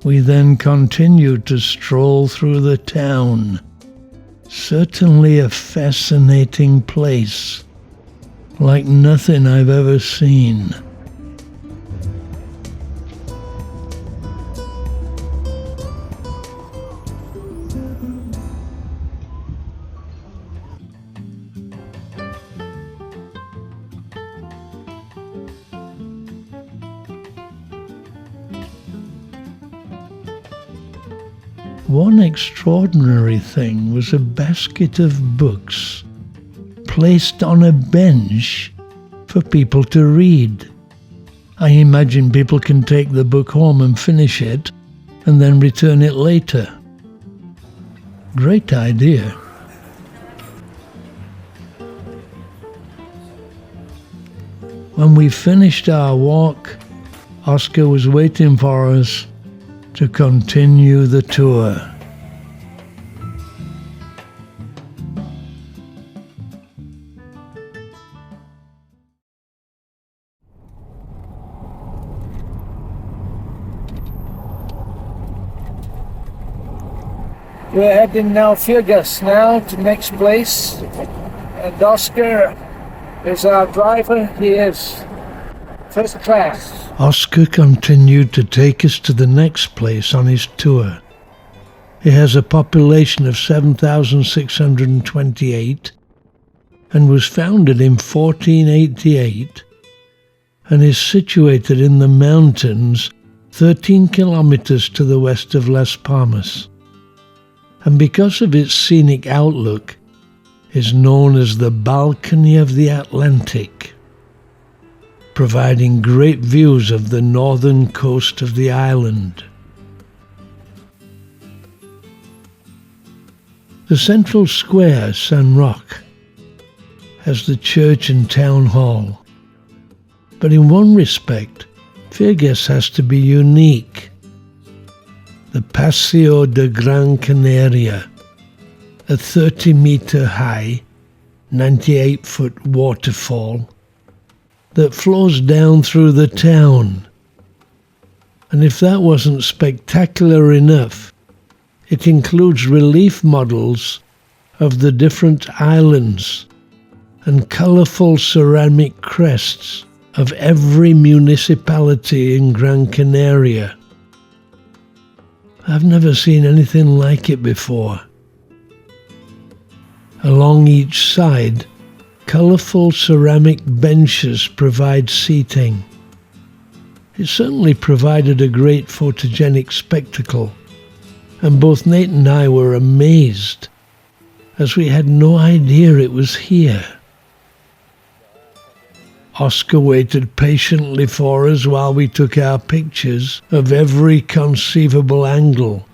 We then continued to stroll through the town. Certainly a fascinating place, like nothing I've ever seen. One extraordinary thing was a basket of books placed on a bench for people to read. I imagine people can take the book home and finish it and then return it later. Great idea. When we finished our walk, Oscar was waiting for us to continue the tour. We're heading now Figueras now to next place. And Oscar is our driver. He is first class. Oscar continued to take us to the next place on his tour. It has a population of 7,628 and was founded in 1488 and is situated in the mountains 13 kilometers to the west of Las Palmas. And because of its scenic outlook, is known as the Balcony of the Atlantic, providing great views of the northern coast of the island. The central square, San Roque, has the church and town hall. But in one respect, Figueras has to be unique. The Paseo de Gran Canaria, a 30-meter high, 98-foot waterfall that flows down through the town. And if that wasn't spectacular enough, it includes relief models of the different islands and colourful ceramic crests of every municipality in Gran Canaria. I've never seen anything like it before. Along each side, colourful ceramic benches provide seating. It certainly provided a great photogenic spectacle, and both Nate and I were amazed, as we had no idea it was here. Oscar waited patiently for us while we took our pictures of every conceivable angle.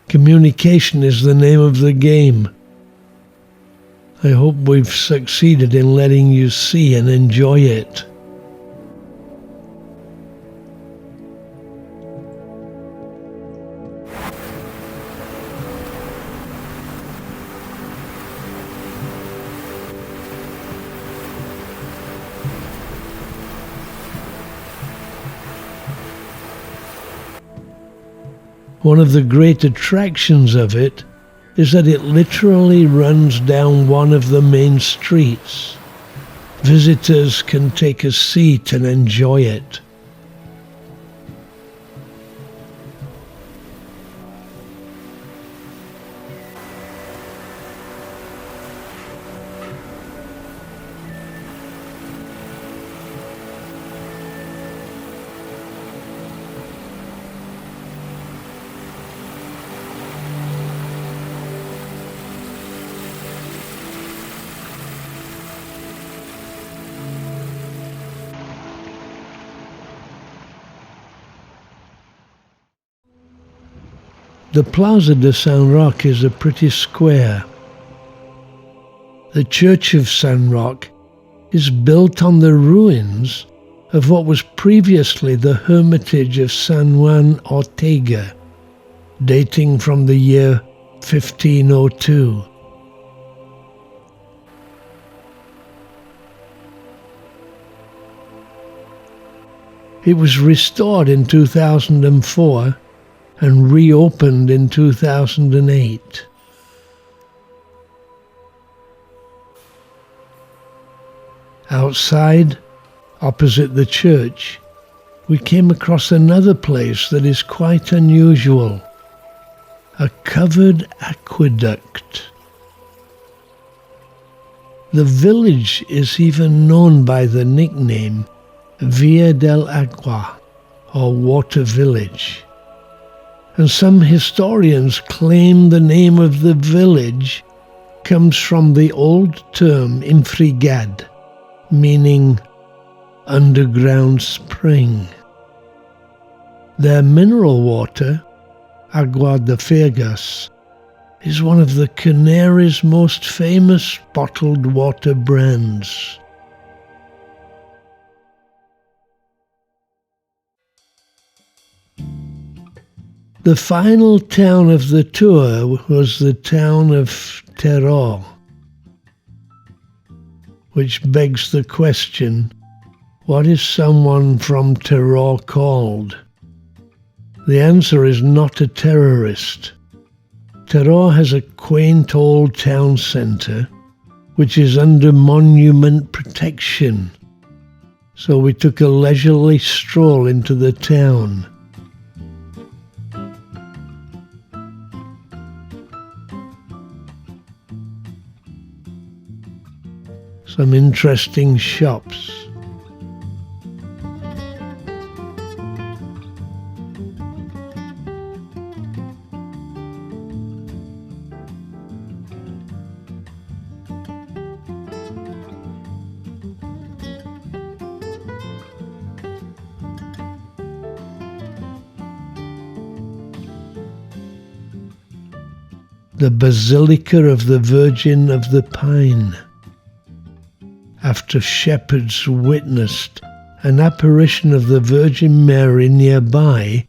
Communication is the name of the game. I hope we've succeeded in letting you see and enjoy it. One of the great attractions of it is that it literally runs down one of the main streets. Visitors can take a seat and enjoy it. The Plaza de San Roque is a pretty square. The Church of San Roque is built on the ruins of what was previously the Hermitage of San Juan Ortega, dating from the year 1502. It was restored in 2004 and reopened in 2008. Outside, opposite the church, we came across another place that is quite unusual, a covered aqueduct. The village is even known by the nickname Via del Agua, or Water Village. And some historians claim the name of the village comes from the old term infrigad, meaning underground spring. Their mineral water, Agua de Fergas, is one of the Canary's most famous bottled water brands. The final town of the tour was the town of Teror, which begs the question, what is someone from Teror called? The answer is not a terrorist. Teror has a quaint old town centre, which is under monument protection, so we took a leisurely stroll into the town. Some interesting shops. The Basilica of the Virgin of the Pine. After shepherds witnessed an apparition of the Virgin Mary nearby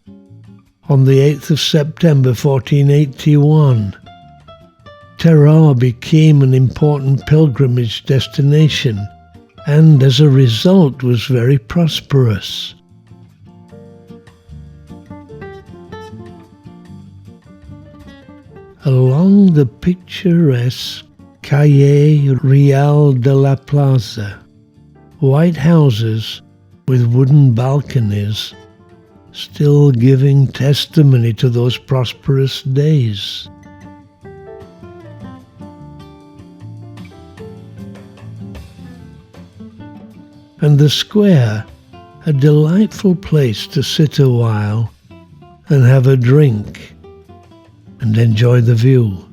on the 8th of September 1481, Teror became an important pilgrimage destination and as a result was very prosperous. Along the picturesque Calle Real de la Plaza, white houses with wooden balconies still giving testimony to those prosperous days. And the square, a delightful place to sit a while and have a drink and enjoy the view.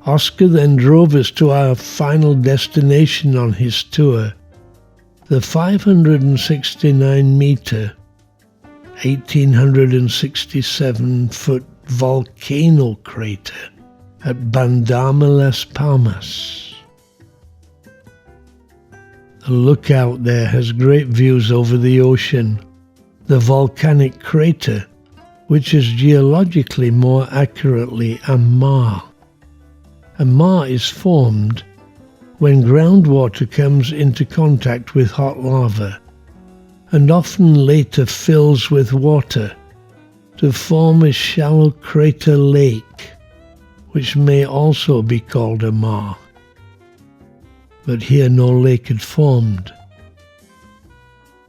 Oscar then drove us to our final destination on his tour, the 569-metre, 1,867-foot volcano crater at Bandama Las Palmas. The lookout there has great views over the ocean. The volcanic crater, which is geologically more accurately a maar. A maar is formed when groundwater comes into contact with hot lava and often later fills with water to form a shallow crater lake, which may also be called a maar. But here no lake had formed.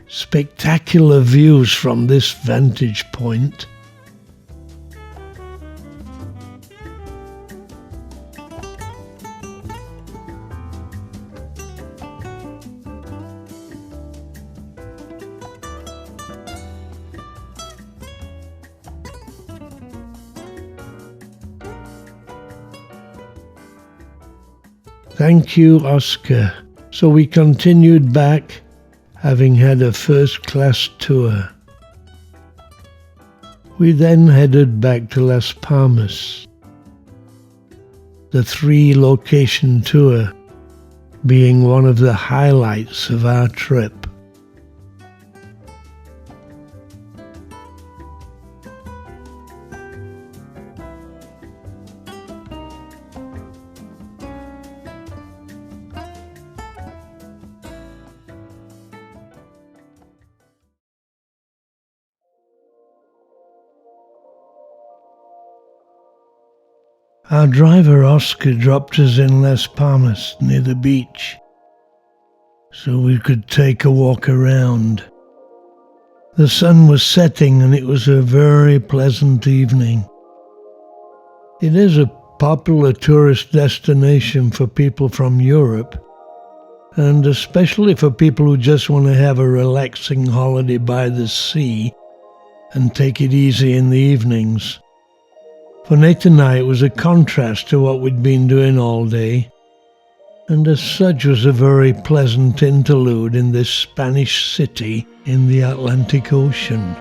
Spectacular views from this vantage point. Thank you, Oscar. So we continued back, having had a first-class tour. We then headed back to Las Palmas, the 3-location tour being one of the highlights of our trip. Our driver Oscar dropped us in Las Palmas near the beach so we could take a walk around. The sun was setting and it was a very pleasant evening. It is a popular tourist destination for people from Europe, and especially for people who just want to have a relaxing holiday by the sea and take it easy in the evenings. For Nate and I, it was a contrast to what we'd been doing all day, and as such was a very pleasant interlude in this Spanish city in the Atlantic Ocean.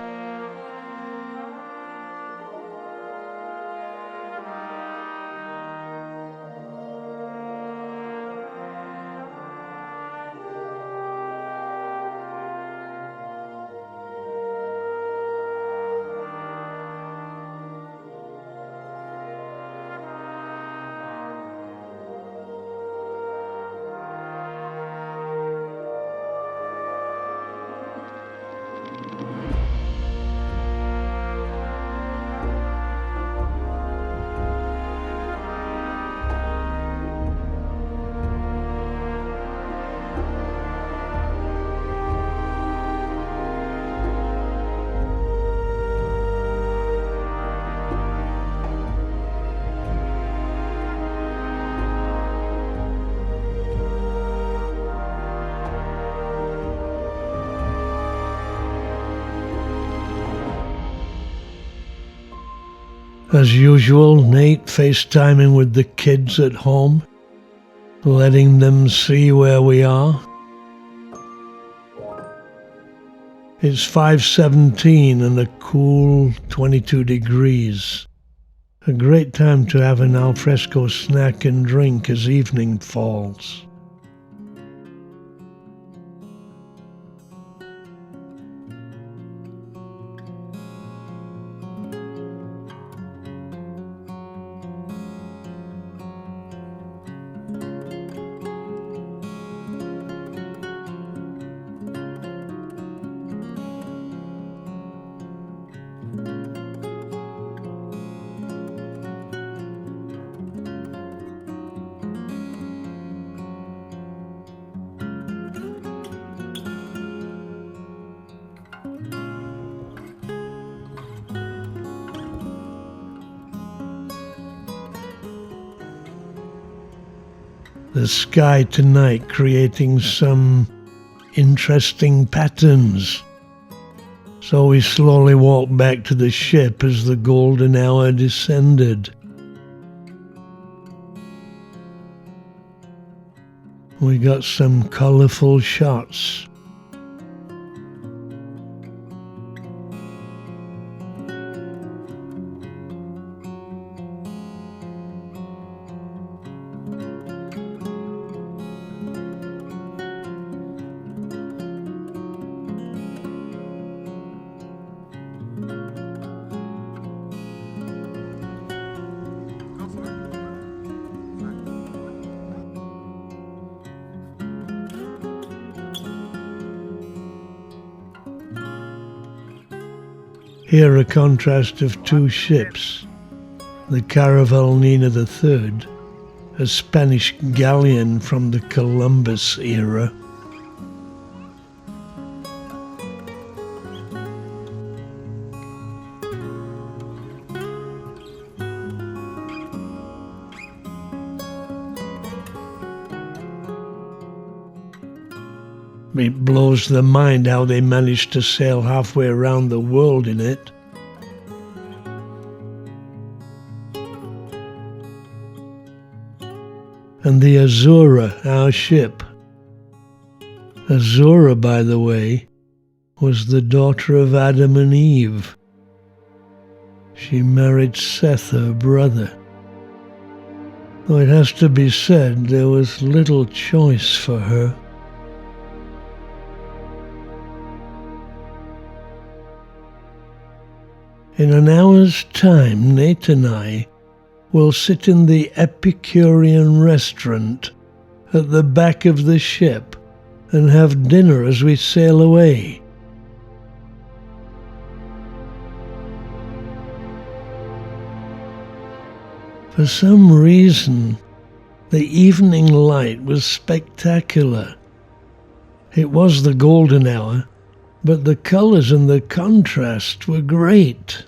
As usual, Nate FaceTiming with the kids at home, letting them see where we are. It's 5:17 and a cool 22 degrees. A great time to have an alfresco snack and drink as evening falls. The sky tonight creating some interesting patterns. So we slowly walked back to the ship as the golden hour descended. We got some colourful shots. Here a contrast of two ships, the Caravel Nina III, a Spanish galleon from the Columbus era, It blows the mind how they managed to sail halfway around the world in it. And the Azura, our ship, Azura, by the way, was the daughter of Adam and Eve. She married Seth, her brother. Though it has to be said, there was little choice for her. In an hour's time, Nate and I will sit in the Epicurean restaurant at the back of the ship and have dinner as we sail away. For some reason, the evening light was spectacular. It was the golden hour, but the colours and the contrast were great.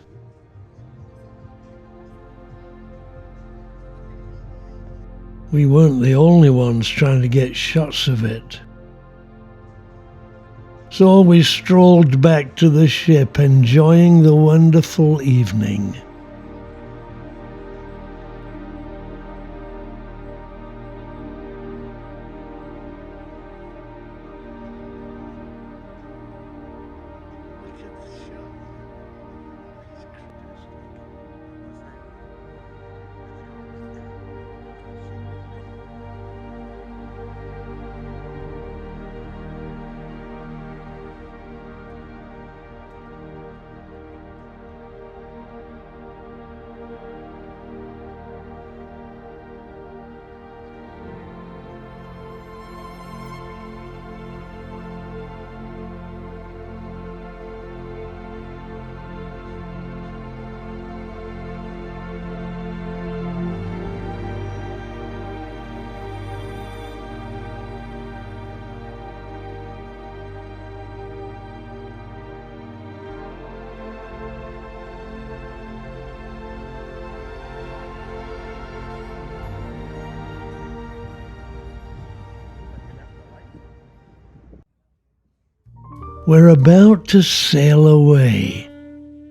We weren't the only ones trying to get shots of it. So we strolled back to the ship, enjoying the wonderful evening. We're about to sail away,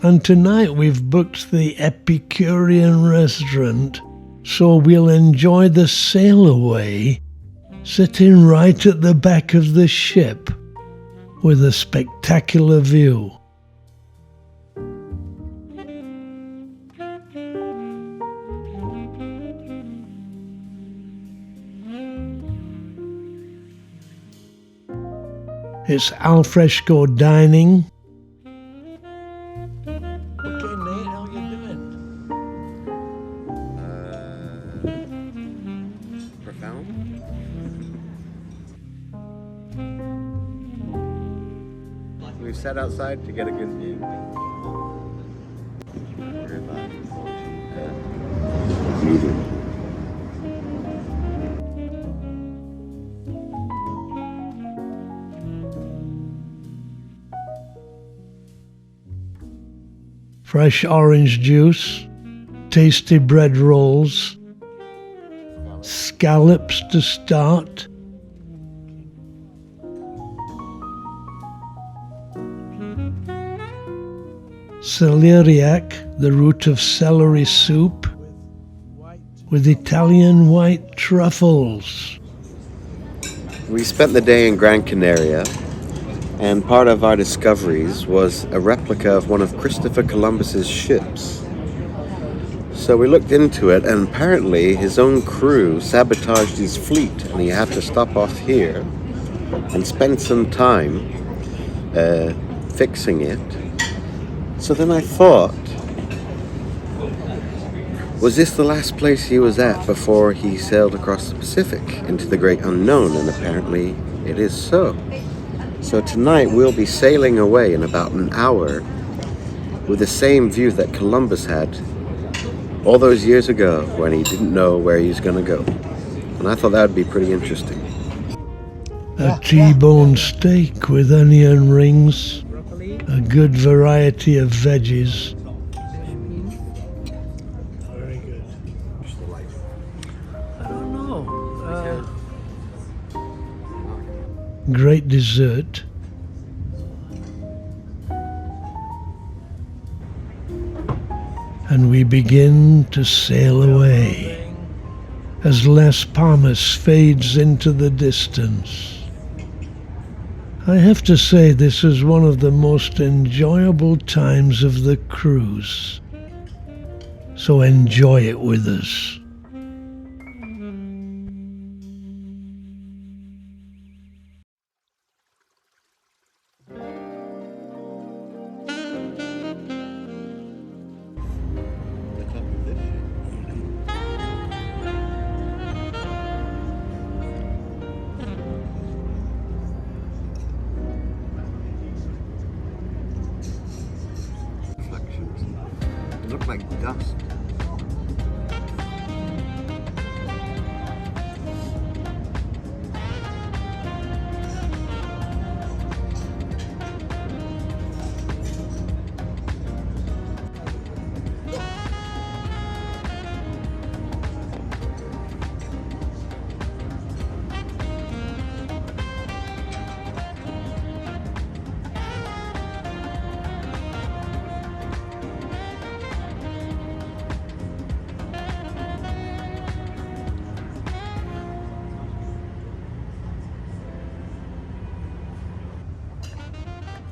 and tonight we've booked the Epicurean restaurant, so we'll enjoy the sail away, sitting right at the back of the ship, with a spectacular view. It's al fresco dining. Okay, Nate, how you doing? Profound. We've sat outside to get a good view. Medium. Fresh orange juice, tasty bread rolls, scallops to start, celeriac, the root of celery soup, with Italian white truffles. We spent the day in Gran Canaria, and part of our discoveries was a replica of one of Christopher Columbus's ships. So we looked into it, and apparently his own crew sabotaged his fleet, and he had to stop off here and spend some time fixing it. So then I thought, was this the last place he was at before he sailed across the Pacific into the great unknown? And apparently it is so. So tonight we'll be sailing away in about an hour with the same view that Columbus had all those years ago when he didn't know where he was going to go. And I thought that would be pretty interesting. A T-bone steak with onion rings, a good variety of veggies. Very good. I don't know. Great dessert. And we begin to sail away as Las Palmas fades into the distance. I have to say this is one of the most enjoyable times of the cruise. So enjoy it with us. Reflections. It looked like dust.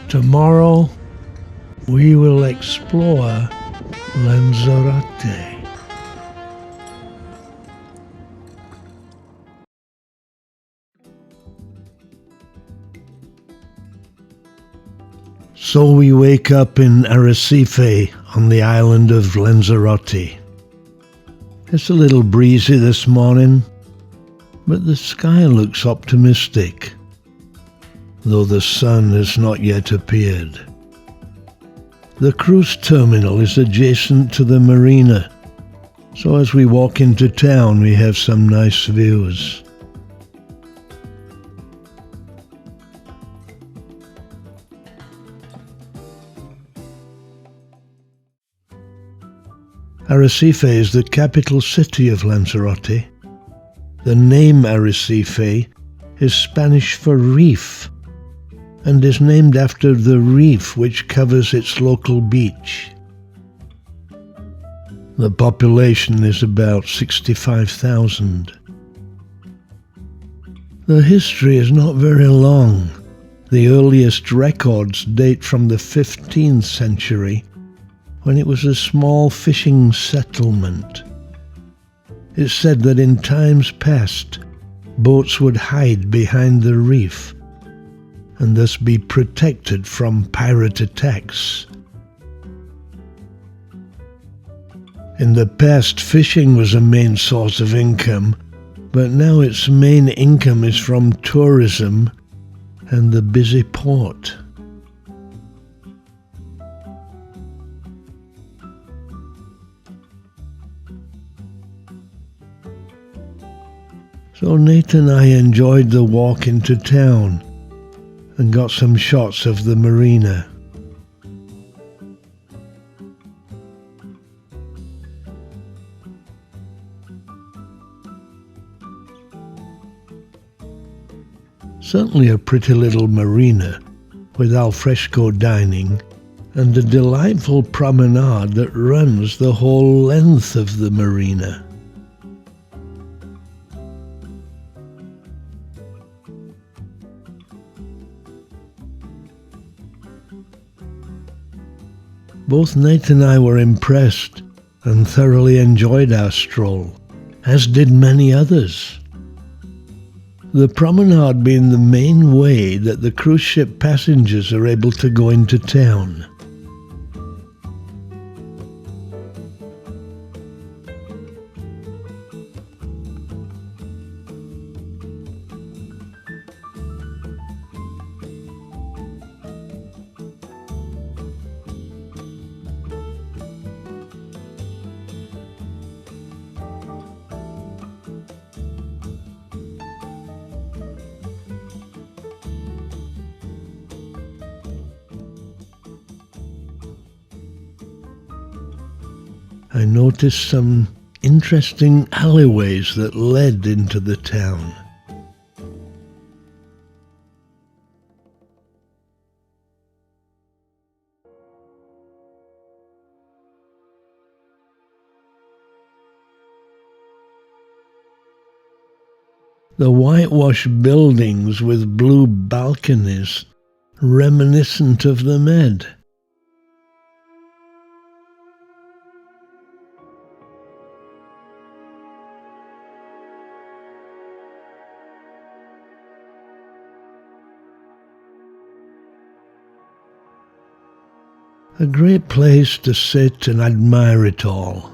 Tomorrow we will explore Lanzarote. So we wake up in Arrecife on the island of Lanzarote. It's a little breezy this morning, but the sky looks optimistic, though the sun has not yet appeared. The cruise terminal is adjacent to the marina, so as we walk into town we have some nice views. Arrecife is the capital city of Lanzarote. The name Arrecife is Spanish for reef, and is named after the reef which covers its local beach. The population is about 65,000. The history is not very long. The earliest records date from the 15th century, when it was a small fishing settlement. It's said that in times past, boats would hide behind the reef and thus be protected from pirate attacks. In the past, fishing was a main source of income, but now its main income is from tourism and the busy port. So Nate and I enjoyed the walk into town and got some shots of the marina. Certainly a pretty little marina with alfresco dining and a delightful promenade that runs the whole length of the marina. Both Nate and I were impressed and thoroughly enjoyed our stroll, as did many others. The promenade being the main way that the cruise ship passengers are able to go into town. I noticed some interesting alleyways that led into the town. The whitewashed buildings with blue balconies, reminiscent of the Med. A great place to sit and admire it all.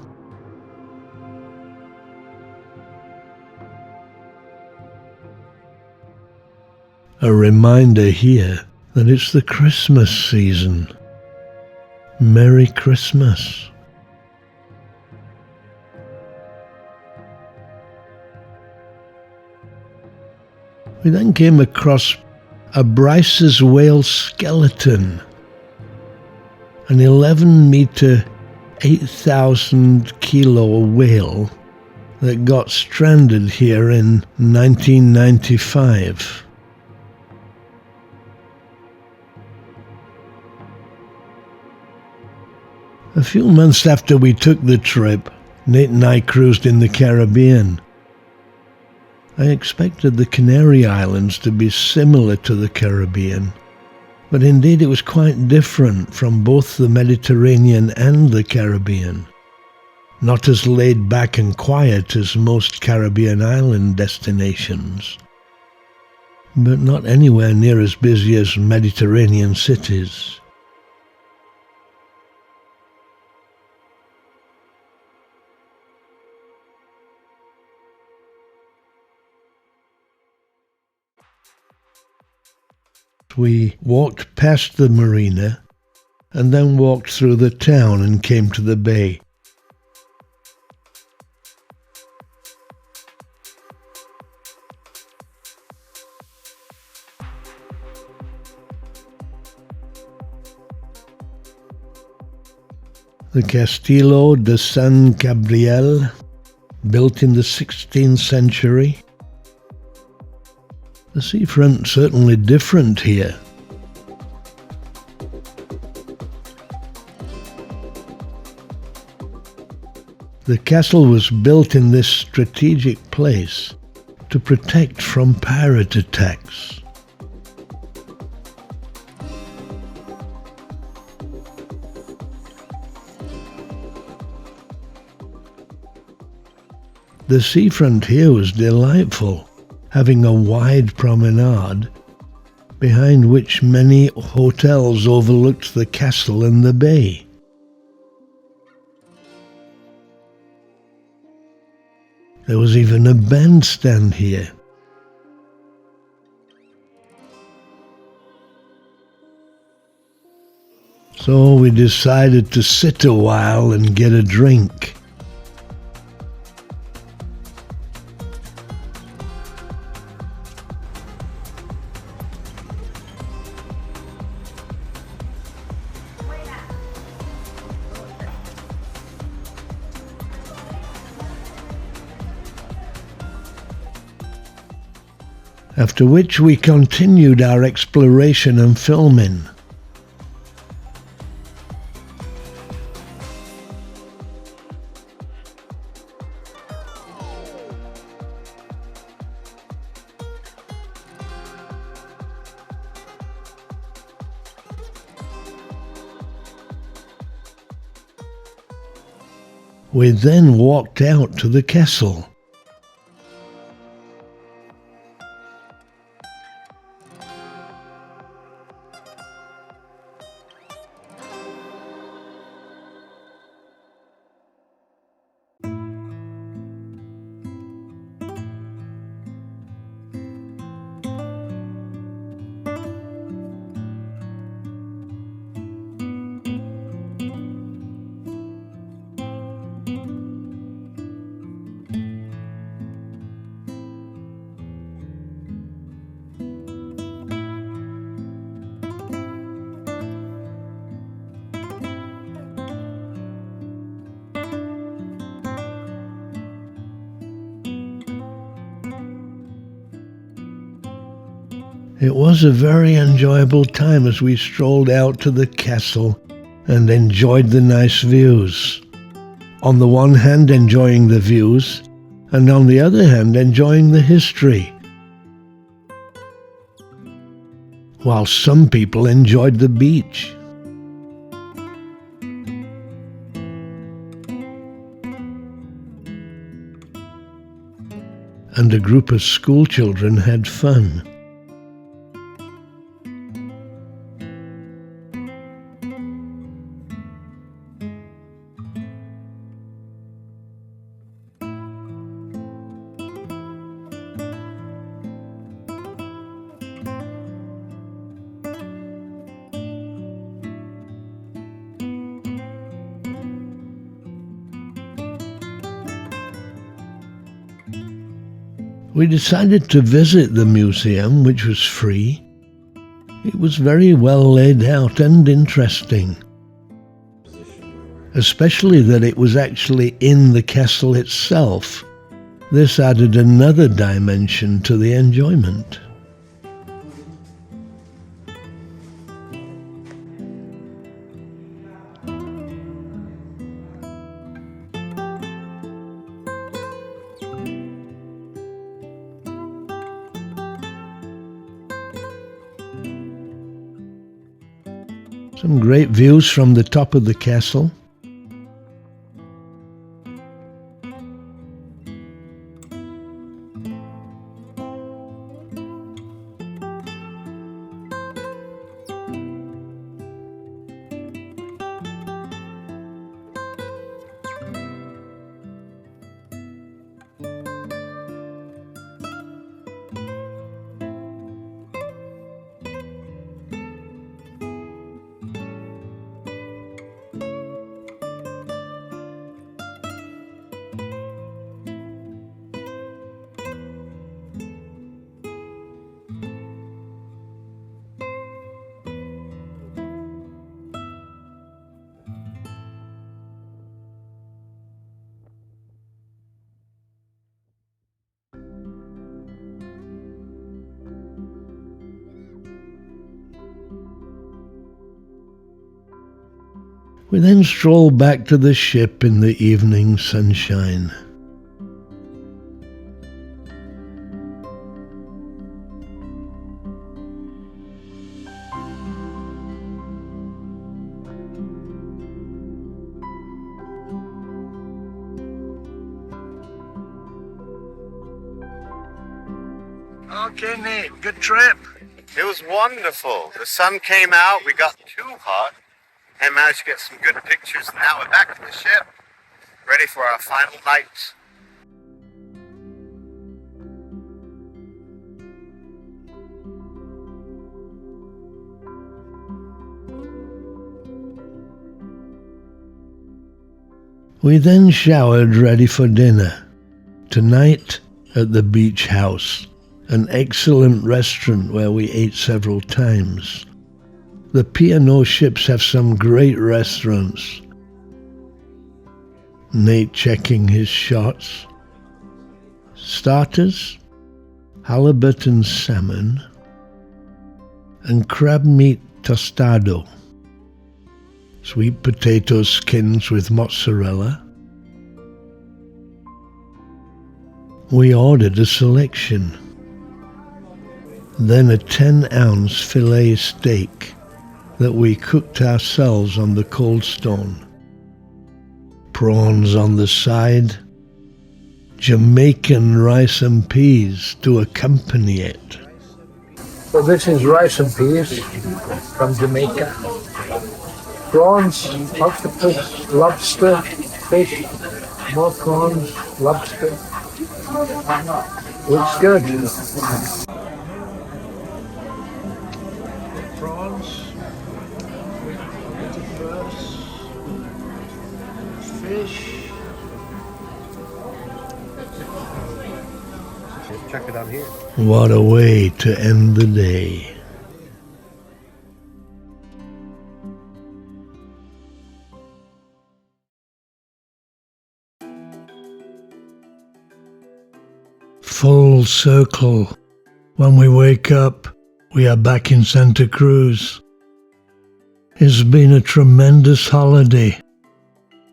A reminder here that it's the Christmas season. Merry Christmas. We then came across a Bryce's whale skeleton, an 11-meter, 8,000-kilo whale that got stranded here in 1995. A few months after we took the trip, Nate and I cruised in the Caribbean. I expected the Canary Islands to be similar to the Caribbean, but indeed it was quite different from both the Mediterranean and the Caribbean. Not as laid back and quiet as most Caribbean island destinations, but not anywhere near as busy as Mediterranean cities. We walked past the marina and then walked through the town and came to the bay. The Castillo de San Gabriel, built in the 16th century. The seafront certainly different here. The castle was built in this strategic place to protect from pirate attacks. The seafront here was delightful, having a wide promenade, behind which many hotels overlooked the castle and the bay. There was even a bandstand here. So we decided to sit a while and get a drink. After which we continued our exploration and filming. We then walked out to the castle. It was a very enjoyable time as we strolled out to the castle and enjoyed the nice views. On the one hand, enjoying the views, and on the other hand, enjoying the history while some people enjoyed the beach. And a group of school children had fun. We decided to visit the museum, which was free. It was very well laid out and interesting, especially that it was actually in the castle itself. This added another dimension to the enjoyment. Some great views from the top of the castle. We then strolled back to the ship in the evening sunshine. Okay, Nate, good trip. It was wonderful. The sun came out, we got too hot, and managed to get some good pictures. Now we're back to the ship, ready for our final night. We then showered ready for dinner. Tonight at the Beach House, an excellent restaurant where we ate several times. The P&O ships have some great restaurants. Nate checking his shots. Starters, halibut and salmon, and crab meat tostado. Sweet potato skins with mozzarella. We ordered a selection. Then a 10-ounce fillet steak that we cooked ourselves on the cold stone. Prawns on the side, Jamaican rice and peas to accompany it. So this is rice and peas from Jamaica. Prawns, octopus, lobster, fish, more prawns, lobster. Looks good. Prawns, fish. Check it out here. What a way to end the day. Full circle. When we wake up, we are back in Santa Cruz. It's been a tremendous holiday.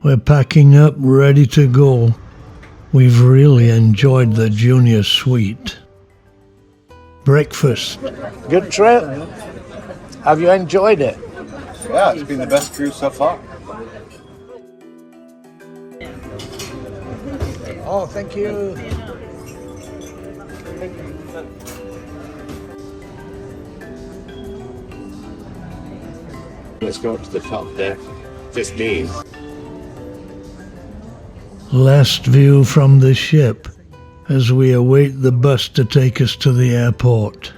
We're packing up, ready to go. We've really enjoyed the junior suite. Breakfast. Good trip. Have you enjoyed it? Yeah, it's been the best cruise so far. Oh, thank you. Let's go up to the top deck. 15. Last view from the ship as we await the bus to take us to the airport.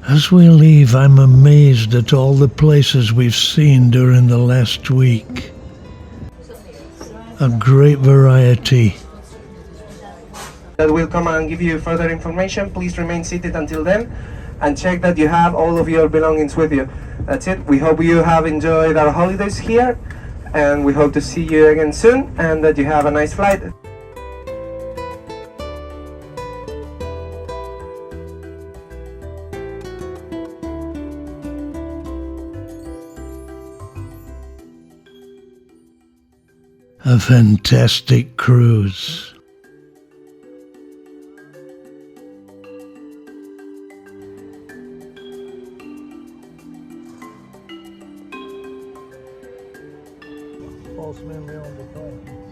As we leave, I'm amazed at all the places we've seen during the last week. A great variety. That will come and give you further information. Please remain seated until then and check that you have all of your belongings with you. That's it. We hope you have enjoyed our holidays here, and we hope to see you again soon and that you have a nice flight. A fantastic cruise. False memory on the phone.